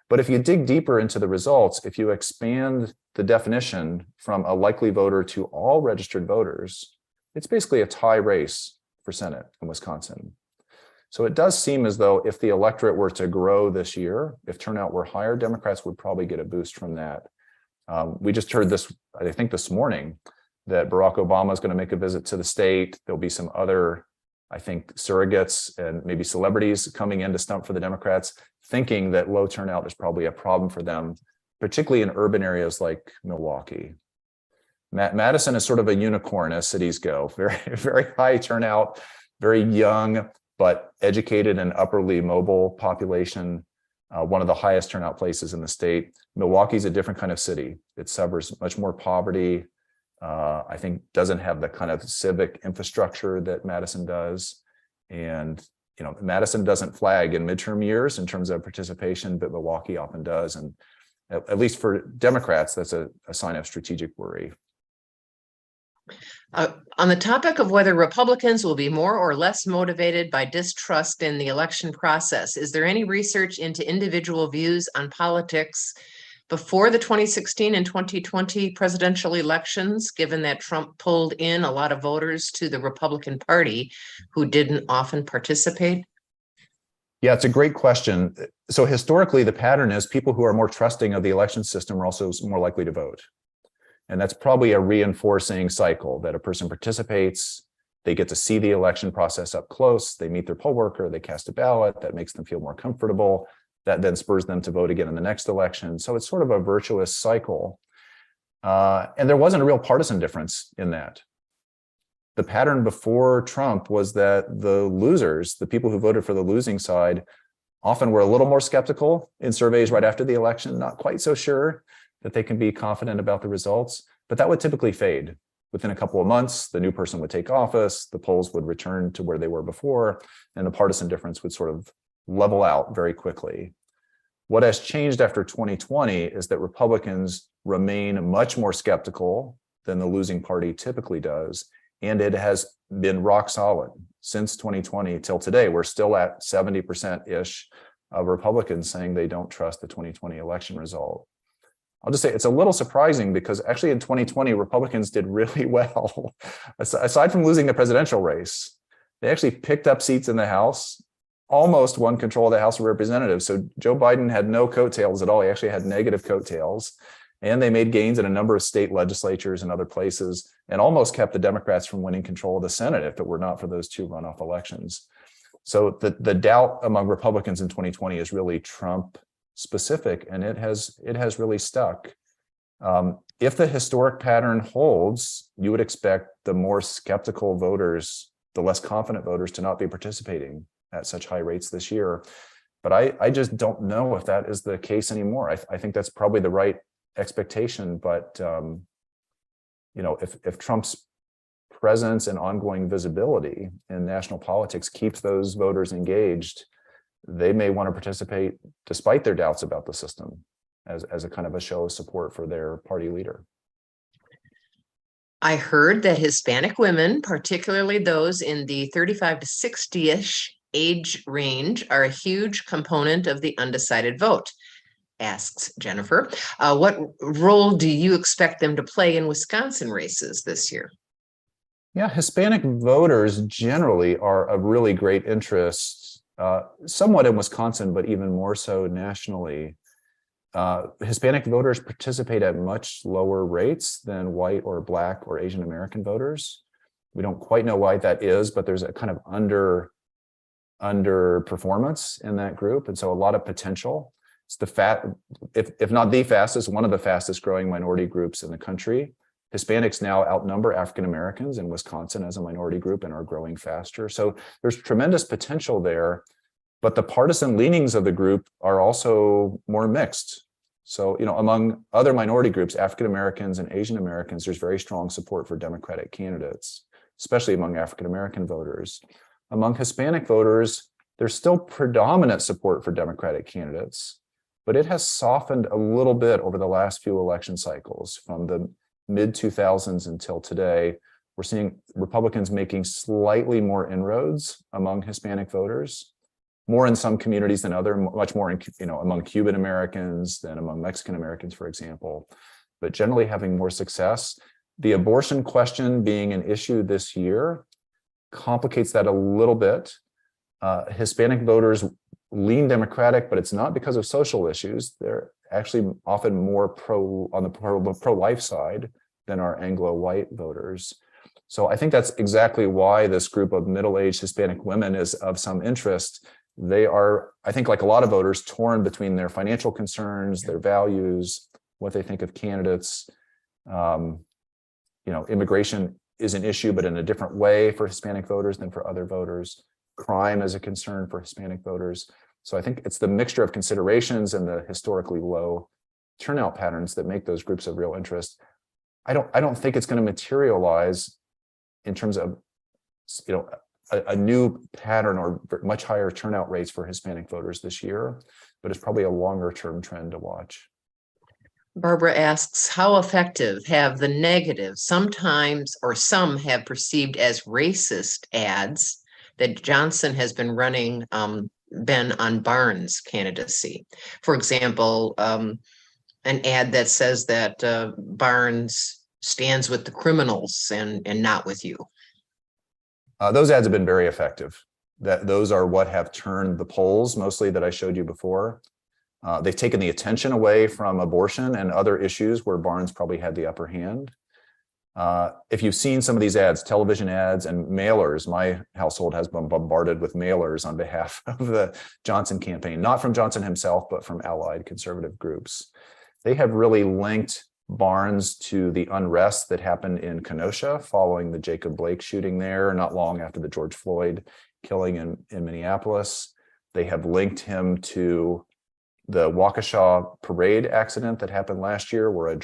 [SPEAKER 2] But if you dig deeper into the results, if you expand the definition from a likely voter to all registered voters, it's basically a tie race for Senate in Wisconsin. So it does seem as though if the electorate were to grow this year, if turnout were higher, Democrats would probably get a boost from that. We just heard this, I think this morning, that Barack Obama is going to make a visit to the state. There'll be some other, I think, surrogates and maybe celebrities coming in to stump for the Democrats, thinking that low turnout is probably a problem for them, particularly in urban areas like Milwaukee. Madison is sort of a unicorn as cities go, very, very high turnout, very young, but educated and upperly mobile population, one of the highest turnout places in the state. Milwaukee's a different kind of city. It suffers much more poverty. I think doesn't have the kind of civic infrastructure that Madison does. And, you know, Madison doesn't flag in midterm years in terms of participation, but Milwaukee often does. And at least for Democrats, that's a sign of strategic worry.
[SPEAKER 1] On the topic of whether Republicans will be more or less motivated by distrust in the election process, is there any research into individual views on politics before the 2016 and 2020 presidential elections, given that Trump pulled in a lot of voters to the Republican Party who didn't often participate?
[SPEAKER 2] Yeah, it's a great question. So historically, the pattern is people who are more trusting of the election system are also more likely to vote. And that's probably a reinforcing cycle that a person participates, they get to see the election process up close, they meet their poll worker, they cast a ballot, that makes them feel more comfortable. That then spurs them to vote again in the next election. So it's sort of a virtuous cycle. And there wasn't a real partisan difference in that. The pattern before Trump was that the losers, the people who voted for the losing side, often were a little more skeptical in surveys right after the election, not quite so sure that they can be confident about the results, but that would typically fade. Within a couple of months, the new person would take office, the polls would return to where they were before, and the partisan difference would sort of level out very quickly. What has changed after 2020 is that Republicans remain much more skeptical than the losing party typically does, and it has been rock solid since 2020 till today. We're still at 70%-ish of Republicans saying they don't trust the 2020 election result. I'll just say it's a little surprising because actually in 2020, Republicans did really well. Aside from losing the presidential race, they actually picked up seats in the House, almost won control of the House of Representatives. So Joe Biden had no coattails at all. He actually had negative coattails. And they made gains in a number of state legislatures and other places and almost kept the Democrats from winning control of the Senate if it were not for those two runoff elections. So the doubt among Republicans in 2020 is really Trump specific, and it has really stuck. If the historic pattern holds, you would expect the more skeptical voters, the less confident voters, to not be participating at such high rates this year. But I just don't know if that is the case anymore. I think that's probably the right expectation. But you know, if Trump's presence and ongoing visibility in national politics keeps those voters engaged, they may want to participate despite their doubts about the system as a kind of a show of support for their party leader.
[SPEAKER 1] I heard that Hispanic women, particularly those in the 35 to 60-ish age range, are a huge component of the undecided vote, asks Jennifer. What role do you expect them to play in Wisconsin races this year?
[SPEAKER 2] Yeah, Hispanic voters generally are of really great interest, somewhat in Wisconsin, but even more so nationally. Hispanic voters participate at much lower rates than white or black or Asian American voters. We don't quite know why that is, but there's a kind of underperformance in that group. And so a lot of potential. It's if not the fastest, one of the fastest growing minority groups in the country. Hispanics now outnumber African Americans in Wisconsin as a minority group and are growing faster. So there's tremendous potential there, but the partisan leanings of the group are also more mixed. So, among other minority groups, African Americans and Asian Americans, there's very strong support for Democratic candidates, especially among African American voters. Among Hispanic voters, there's still predominant support for Democratic candidates, but it has softened a little bit over the last few election cycles. From the mid-2000s until today, we're seeing Republicans making slightly more inroads among Hispanic voters, more in some communities than other, much more among Cuban Americans than among Mexican Americans, for example, but generally having more success. The abortion question being an issue this year complicates that a little bit. Hispanic voters lean Democratic, but it's not because of social issues. They're actually often more on the pro-life side than our Anglo-white voters. So I think that's exactly why this group of middle-aged Hispanic women is of some interest. They are, I think, like a lot of voters, torn between their financial concerns, their values, what they think of candidates. Immigration is an issue, but in a different way for Hispanic voters than for other voters. Crime is a concern for Hispanic voters. So I think it's the mixture of considerations and the historically low turnout patterns that make those groups of real interest. I don't think it's going to materialize in terms of a new pattern or much higher turnout rates for Hispanic voters this year, but it's probably a longer term trend to watch.
[SPEAKER 1] Barbara asks, how effective have the negative, sometimes or some have perceived as racist ads that Johnson has been running been on Barnes' candidacy? For example, an ad that says that Barnes stands with the criminals and not with you.
[SPEAKER 2] Those ads have been very effective. Those are what have turned the polls mostly that I showed you before. They've taken the attention away from abortion and other issues where Barnes probably had the upper hand. If you've seen some of these ads, television ads and mailers, my household has been bombarded with mailers on behalf of the Johnson campaign, not from Johnson himself, but from allied conservative groups. They have really linked Barnes to the unrest that happened in Kenosha following the Jacob Blake shooting there, not long after the George Floyd killing in Minneapolis. They have linked him to the Waukesha parade accident that happened last year, where a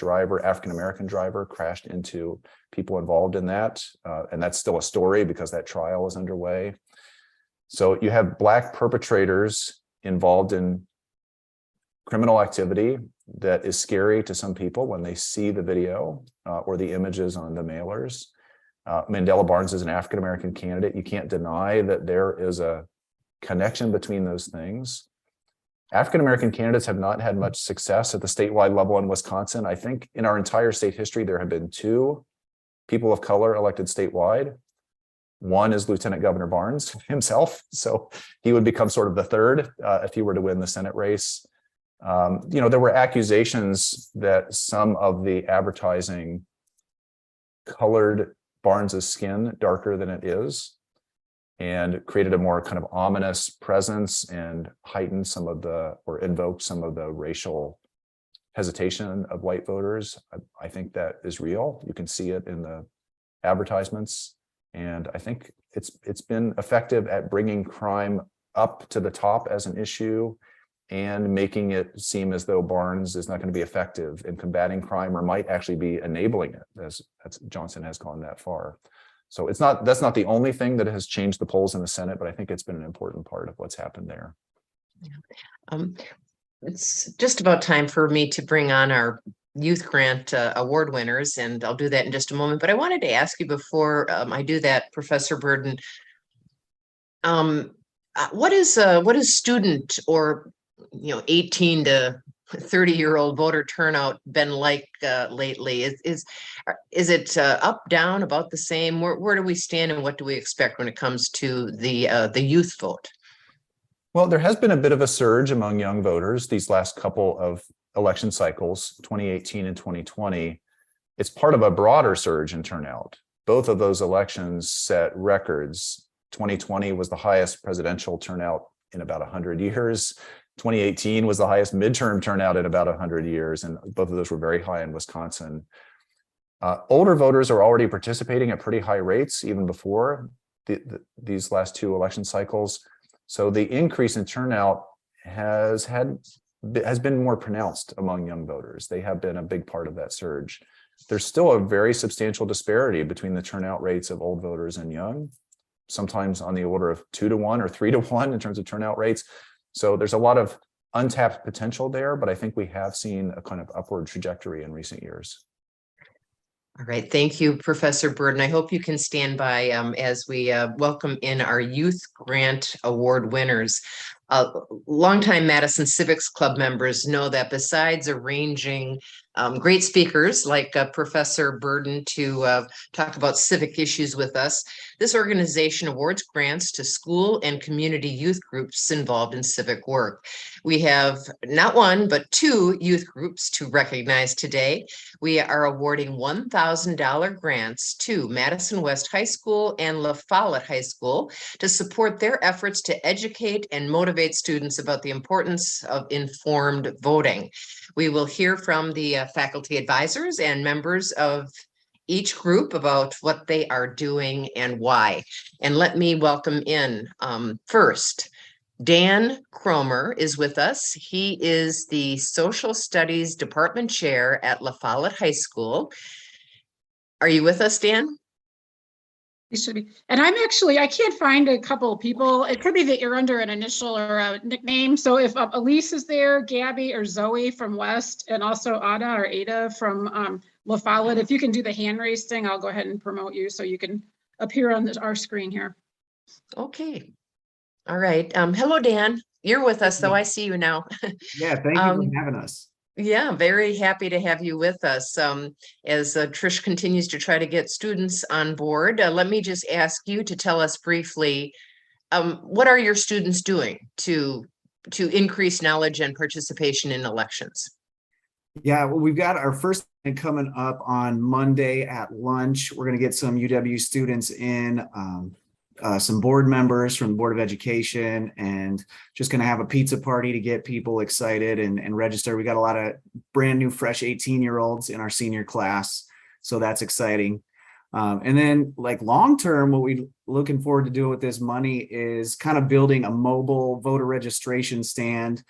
[SPEAKER 2] African-American driver crashed into people involved in that. And that's still a story because that trial is underway. So you have Black perpetrators involved in criminal activity that is scary to some people when they see the video or the images on the mailers. Mandela Barnes is an African-American candidate. You can't deny that there is a connection between those things. African-American candidates have not had much success at the statewide level in Wisconsin. I think in our entire state history, there have been 2 people of color elected statewide. One is Lieutenant Governor Barnes himself. So he would become sort of the third if he were to win the Senate race. There were accusations that some of the advertising colored Barnes's skin darker than it is and created a more kind of ominous presence and heightened invoked some of the racial hesitation of white voters. I think that is real. You can see it in the advertisements. And I think it's been effective at bringing crime up to the top as an issue and making it seem as though Barnes is not going to be effective in combating crime or might actually be enabling it, as Johnson has gone that far. So that's not the only thing that has changed the polls in the Senate, but I think it's been an important part of what's happened there.
[SPEAKER 1] It's just about time for me to bring on our youth grant award winners, and I'll do that in just a moment. But I wanted to ask you before I do that, Professor Burden, what is student or 18 to 30-year-old voter turnout been like lately? Is it up, down, about the same? Where do we stand, and what do we expect when it comes to the youth vote?
[SPEAKER 2] Well, there has been a bit of a surge among young voters these last couple of election cycles, 2018 and 2020. It's part of a broader surge in turnout. Both of those elections set records. 2020 was the highest presidential turnout in about 100 years. 2018 was the highest midterm turnout in about 100 years, and both of those were very high in Wisconsin. Older voters are already participating at pretty high rates even before these last two election cycles. So the increase in turnout has been more pronounced among young voters. They have been a big part of that surge. There's still a very substantial disparity between the turnout rates of old voters and young, sometimes on the order of 2-to-1 or 3-to-1 in terms of turnout rates. So there's a lot of untapped potential there, but I think we have seen a kind of upward trajectory in recent years.
[SPEAKER 1] All right, thank you, Professor Burden. I hope you can stand by as we welcome in our Youth Grant Award winners. Longtime Madison Civics Club members know that besides arranging great speakers like Professor Burden to talk about civic issues with us, this organization awards grants to school and community youth groups involved in civic work. We have not one, but two youth groups to recognize today. We are awarding $1,000 grants to Madison West High School and La Follette High School to support their efforts to educate and motivate students about the importance of informed voting. We will hear from the faculty advisors and members of each group about what they are doing and why. And let me welcome in first, Dan Cromer is with us. He is the Social Studies Department Chair at La Follette High School. Are you with us, Dan?
[SPEAKER 3] You should be. And I can't find a couple of people. It could be that you're under an initial or a nickname. So if Elise is there, Gabby or Zoe from West, and also Ada or Ada from La Follette, if you can do the hand raise thing, I'll go ahead and promote you so you can appear on our screen here.
[SPEAKER 1] Okay. All right. Hello, Dan. You're with us, though. I see you now.
[SPEAKER 4] Yeah, thank you for having us.
[SPEAKER 1] Yeah, very happy to have you with us. As Trish continues to try to get students on board, let me just ask you to tell us briefly, what are your students doing to increase knowledge and participation in elections?
[SPEAKER 4] Yeah, well, we've got our first thing coming up on Monday at lunch. We're going to get some UW students in, some board members from the Board of Education, and just going to have a pizza party to get people excited and register. We got a lot of brand new, fresh 18-year-olds in our senior class, so that's exciting. And then, like, long term, what we're looking forward to do with this money is kind of building a mobile voter registration stand,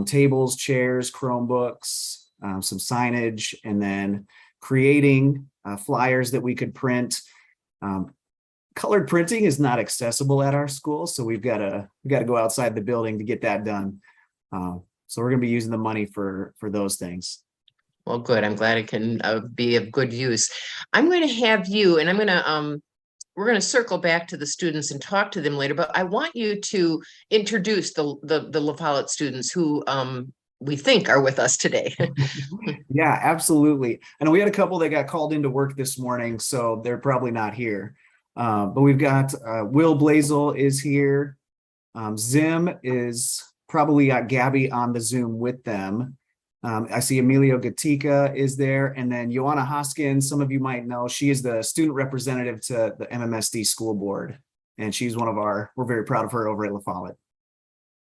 [SPEAKER 4] tables, chairs, Chromebooks, some signage, and then creating flyers that we could print. Colored printing is not accessible at our school, so we've got to go outside the building to get that done. So we're going to be using the money for those things.
[SPEAKER 1] Well, good. I'm glad it can be of good use. I'm going to have you, and we're going to circle back to the students and talk to them later, but I want you to introduce the La Follette students who we think are with us today.
[SPEAKER 4] Yeah, absolutely. I know we had a couple that got called into work this morning, so they're probably not here. But we've got Will Blazel is here. Zim is probably got Gabby on the Zoom with them. I see Emilio Gatica is there. And then Joanna Hoskins, some of you might know, she is the student representative to the MMSD school board. And she's we're very proud of her over at La Follette.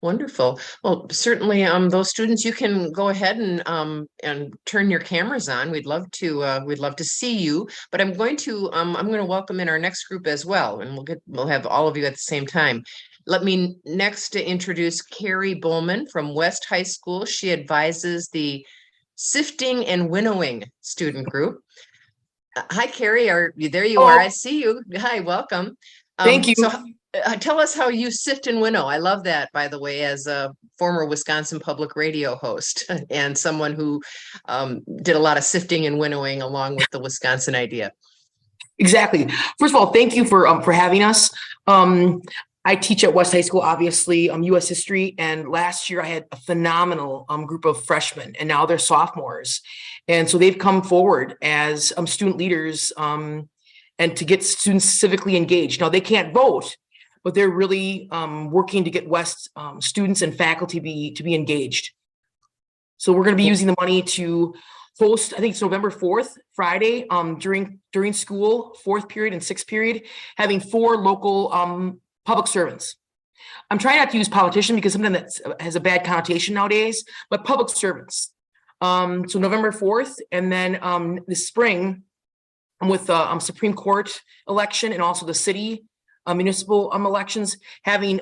[SPEAKER 1] Wonderful. Well, certainly, those students, you can go ahead and turn your cameras on. We'd love to see you. But I'm going to welcome in our next group as well, and we'll have all of you at the same time. Let me next to introduce Carrie Bowman from West High School. She advises the sifting and winnowing student group. Hi, Carrie. There you are. I see you. Hi, welcome.
[SPEAKER 5] Thank you.
[SPEAKER 1] So, tell us how you sift and winnow. I love that, by the way, as a former Wisconsin public radio host and someone who did a lot of sifting and winnowing along with the Wisconsin idea.
[SPEAKER 5] Exactly. First of all, thank you for having us. I teach at West High School, obviously, U.S. history, and last year I had a phenomenal group of freshmen, and now they're sophomores, and so they've come forward as student leaders and to get students civically engaged. Now they can't vote, but they're really working to get West students and faculty to be engaged. So we're going to be using the money to host, I think it's November 4th, Friday, during school, 4th period and 6th period, having 4 local public servants. I'm trying not to use politician because something that has a bad connotation nowadays, but public servants. So November 4th, and then this spring, with the Supreme Court election and also the city municipal elections, having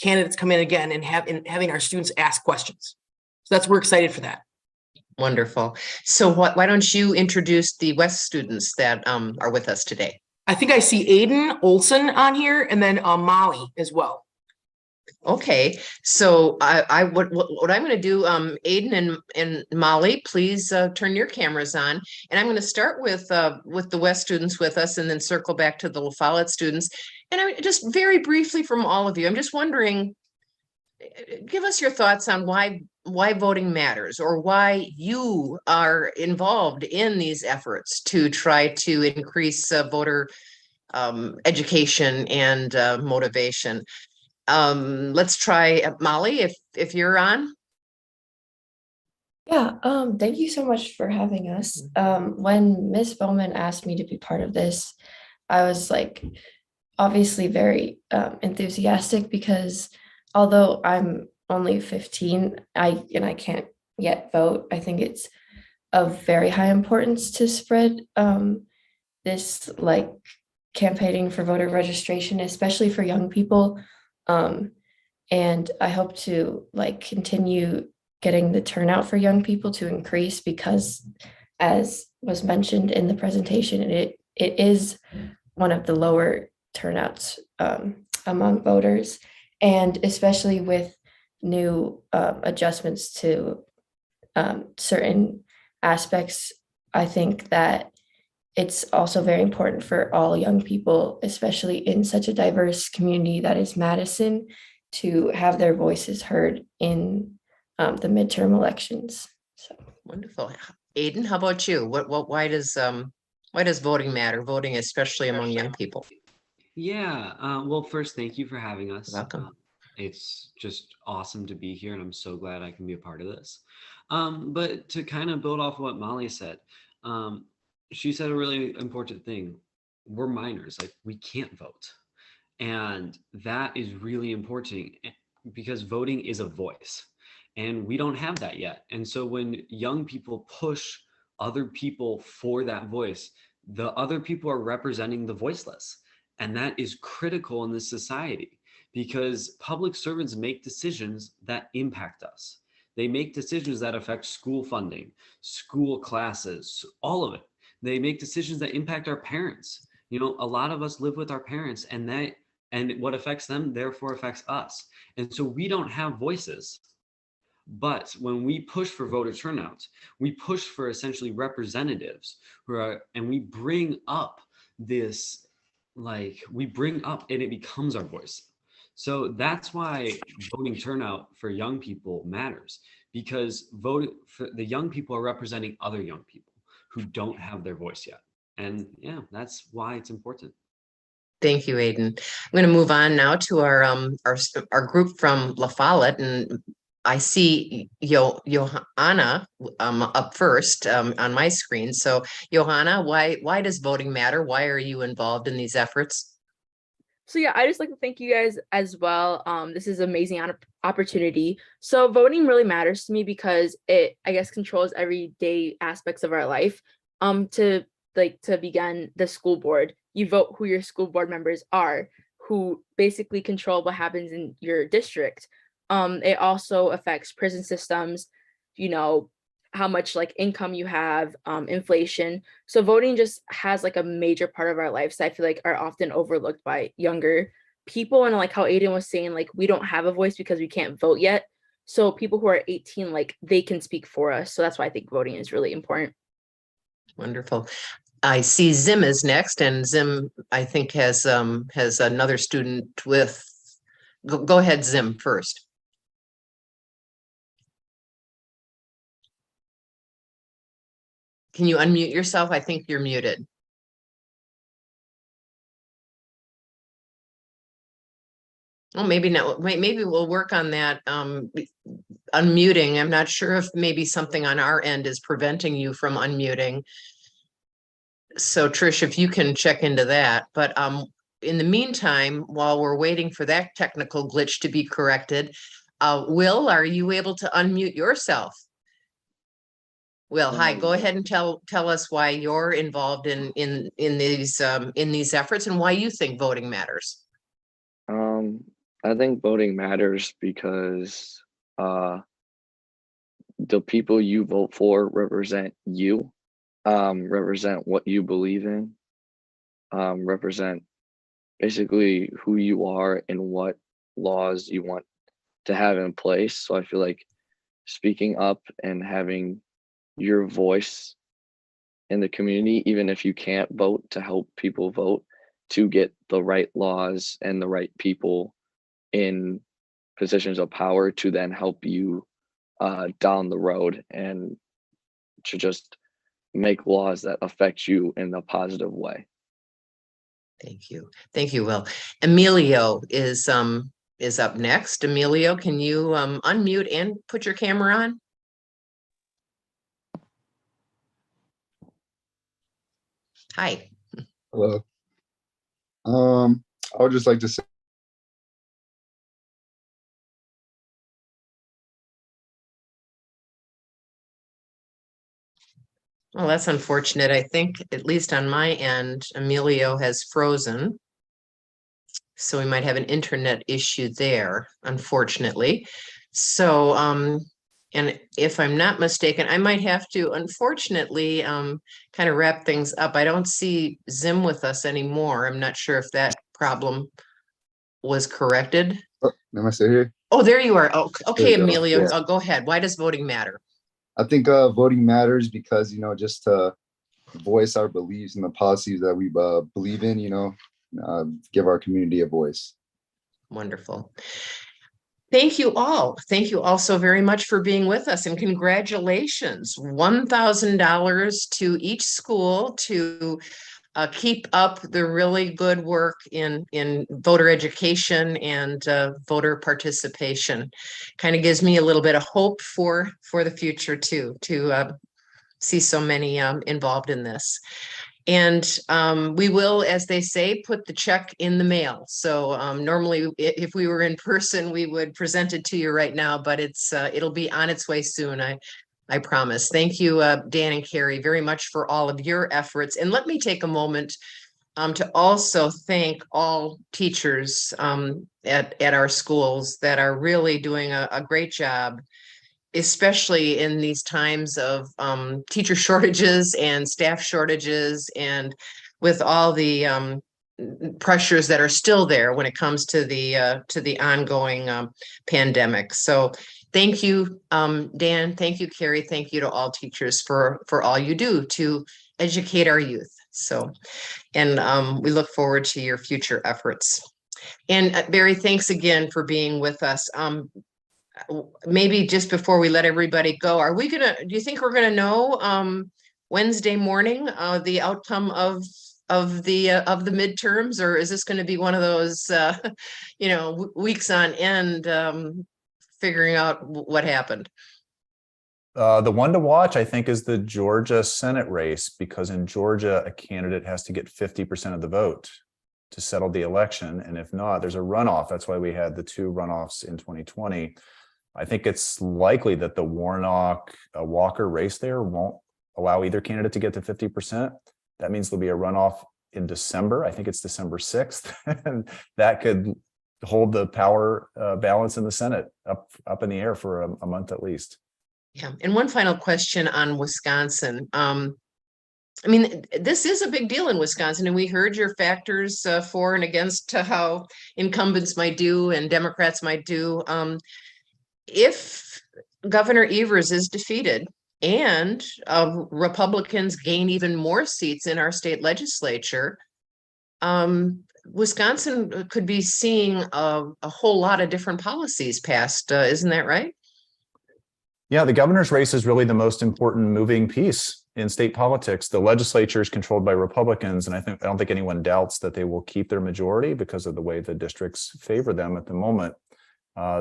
[SPEAKER 5] candidates come in again and having our students ask questions. So we're excited for that.
[SPEAKER 1] Wonderful. So why don't you introduce the West students that are with us today?
[SPEAKER 5] I think I see Aiden Olson on here, and then Molly as well.
[SPEAKER 1] Okay, so what I'm going to do, Aiden and Molly, please turn your cameras on, and I'm going to start with the West students with us, and then circle back to the La Follette students. And I just very briefly from all of you, I'm just wondering, give us your thoughts on why voting matters, or why you are involved in these efforts to try to increase voter education and motivation. Let's try Molly, if you're on.
[SPEAKER 6] Yeah, thank you so much for having us. When Miss Bowman asked me to be part of this, I was like obviously very enthusiastic, because although I'm only 15, I can't yet vote, I think it's of very high importance to spread this like campaigning for voter registration, especially for young people. And I hope to like continue getting the turnout for young people to increase, because as was mentioned in the presentation, it is one of the lower turnouts among voters, and especially with new adjustments to certain aspects, I think that it's also very important for all young people, especially in such a diverse community that is Madison, to have their voices heard in the midterm elections. So
[SPEAKER 1] Wonderful. Aiden, how about you? Why does voting matter? Voting, especially among young people.
[SPEAKER 7] Yeah, well, first, thank you for having us.
[SPEAKER 1] Welcome.
[SPEAKER 7] It's just awesome to be here, and I'm so glad I can be a part of this. But to kind of build off what Molly said, she said a really important thing. We're minors, like we can't vote. And that is really important because voting is a voice, and we don't have that yet. And so when young people push other people for that voice, the other people are representing the voiceless. And that is critical in this society, because public servants make decisions that impact us. They make decisions that affect school funding, school classes, all of it. They make decisions that impact our parents. You know, a lot of us live with our parents, and what affects them therefore affects us. And so we don't have voices. But when we push for voter turnout, we push for essentially representatives and we bring up this, and it becomes our voice. So that's why voting turnout for young people matters, because the young people are representing other young people who don't have their voice yet. And yeah, that's why it's important.
[SPEAKER 1] Thank you, Aiden. I'm going to move on now to our group from La Follette, and I see Johanna up first on my screen. So Johanna, why does voting matter? Why are you involved in these efforts?
[SPEAKER 8] So yeah, I just like to thank you guys as well. This is an amazing opportunity. So voting really matters to me because it, I guess, controls everyday aspects of our life. To begin, the school board, you vote who your school board members are, who basically control what happens in your district. It also affects prison systems, you know, how much like income you have, inflation. So voting just has like a major part of our lives that I feel like are often overlooked by younger people. And like how Aiden was saying, like we don't have a voice because we can't vote yet. So people who are 18, like they can speak for us. So that's why I think voting is really important.
[SPEAKER 1] Wonderful. I see Zim is next, and Zim, I think, has another student with. Go ahead, Zim, first. Can you unmute yourself? I think you're muted. Oh, maybe not. Maybe we'll work on that. Unmuting. I'm not sure if maybe something on our end is preventing you from unmuting. So Trish, if you can check into that, but in the meantime, while we're waiting for that technical glitch to be corrected, Will, are you able to unmute yourself? Will, hi, go ahead and tell us why you're involved in these efforts and why you think voting matters.
[SPEAKER 9] I think voting matters because the people you vote for represent you, represent what you believe in, represent basically who you are and what laws you want to have in place. So I feel like speaking up and having your voice in the community, even if you can't vote, to help people vote, to get the right laws and the right people in positions of power to then help you down the road, and to just make laws that affect you in a positive way.
[SPEAKER 1] Thank you. Thank you, Will. Emilio is up next. Emilio, can you unmute and put your camera on? Hi.
[SPEAKER 10] Hello. I would just like to say
[SPEAKER 1] Well, that's unfortunate. I think, at least on my end, Emilio has frozen. So we might have an internet issue there, unfortunately. So, and if I'm not mistaken, I might have to, unfortunately, kind of wrap things up. I don't see Zim with us anymore. I'm not sure if that problem was corrected.
[SPEAKER 10] oh, am I still here?
[SPEAKER 1] Oh, there you are. Oh, okay,
[SPEAKER 10] There we go.
[SPEAKER 1] Emilio,
[SPEAKER 10] Yeah.
[SPEAKER 1] oh, go ahead. Why does voting matter?
[SPEAKER 10] I think voting matters because, you know, just to voice our beliefs and the policies that we believe in, you know, give our community a voice.
[SPEAKER 1] Wonderful. Thank you all. Thank you all so very much for being with us, and congratulations. $1,000 to each school to keep up the really good work in voter education and voter participation. Kind of gives me a little bit of hope for the future too, to see so many involved in this. And we will, as they say, put the check in the mail. So normally, if we were in person, we would present it to you right now, but it'll be on its way soon. I promise. Thank you, Dan and Carrie, very much for all of your efforts. And let me take a moment to also thank all teachers at our schools that are really doing a great job, especially in these times of teacher shortages and staff shortages, and with all the pressures that are still there when it comes to the ongoing pandemic. So thank you, Dan. Thank you, Carrie. Thank you to all teachers for all you do to educate our youth. So, and we look forward to your future efforts. And Barry, thanks again for being with us. Maybe just before we let everybody go, do you think we're gonna know Wednesday morning the outcome of the midterms, or is this going to be one of those you know, weeks on end figuring out what happened?
[SPEAKER 2] The one to watch, I think, is the Georgia Senate race, because in Georgia, a candidate has to get 50% of the vote to settle the election. And if not, there's a runoff. That's why we had the 2 runoffs in 2020. I think it's likely that the Warnock-Walker race there won't allow either candidate to get to 50%. That means there'll be a runoff in December. I think it's December 6th. And that could hold the power balance in the Senate up in the air for a month at least.
[SPEAKER 1] Yeah. And one final question on Wisconsin. I mean, this is a big deal in Wisconsin, and we heard your factors for and against how incumbents might do and Democrats might do. If Governor Evers is defeated and Republicans gain even more seats in our state legislature, Wisconsin could be seeing a whole lot of different policies passed. Isn't that right?
[SPEAKER 2] Yeah, the governor's race is really the most important moving piece in state politics. The legislature is controlled by Republicans, and I don't think anyone doubts that they will keep their majority because of the way the districts favor them at the moment.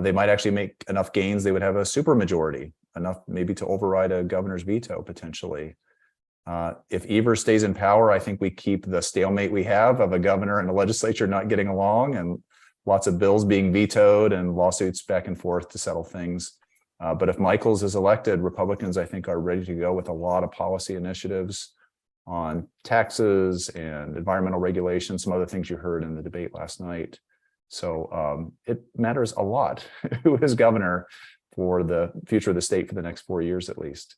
[SPEAKER 2] They might actually make enough gains, they would have a supermajority, enough maybe to override a governor's veto potentially. If Evers stays in power, I think we keep the stalemate we have of a governor and a legislature not getting along and lots of bills being vetoed and lawsuits back and forth to settle things. But if Michaels is elected, Republicans, I think, are ready to go with a lot of policy initiatives on taxes and environmental regulation, some other things you heard in the debate last night. So it matters a lot who is governor for the future of the state for the next 4 years at least.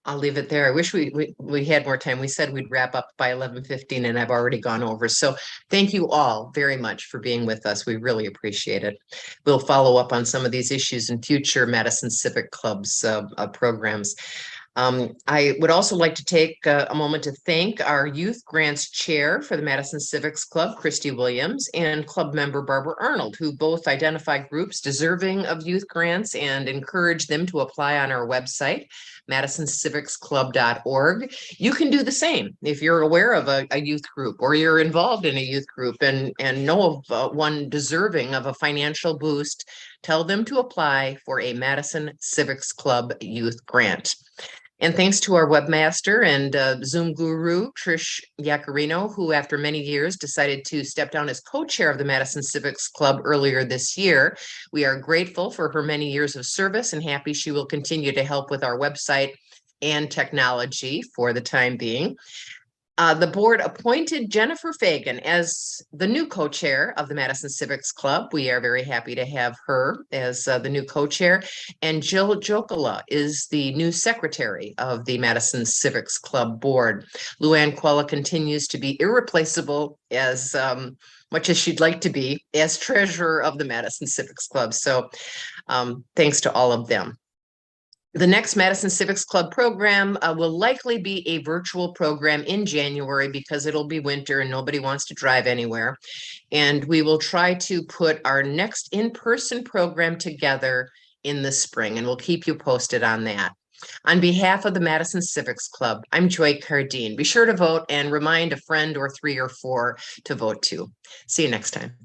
[SPEAKER 1] I'll leave it there. I wish we had more time. We said we'd wrap up by 11:15 and I've already gone over. So thank you all very much for being with us. We really appreciate it. We'll follow up on some of these issues in future Madison Civic Club's programs. I would also like to take a moment to thank our Youth Grants Chair for the Madison Civics Club, Christy Williams, and club member Barbara Arnold, who both identify groups deserving of youth grants and encourage them to apply on our website, MadisonCivicsClub.org. You can do the same if you're aware of a youth group or you're involved in a youth group and know of one deserving of a financial boost. Tell them to apply for a Madison Civics Club youth grant. And thanks to our webmaster and Zoom guru, Trish Yacarino, who after many years decided to step down as co-chair of the Madison Civics Club earlier this year. We are grateful for her many years of service and happy she will continue to help with our website and technology for the time being. The board appointed Jennifer Fagan as the new co-chair of the Madison Civics Club. We are very happy to have her as the new co-chair. And Jill Jokala is the new secretary of the Madison Civics Club board. Luann Quella continues to be irreplaceable as much as she'd like to be as treasurer of the Madison Civics Club. So thanks to all of them. The next Madison Civics Club program will likely be a virtual program in January because it'll be winter and nobody wants to drive anywhere. And we will try to put our next in-person program together in the spring, and we'll keep you posted on that. On behalf of the Madison Civics Club, I'm Joy Cardine. Be sure to vote and remind a friend or 3 or 4 to vote too. See you next time.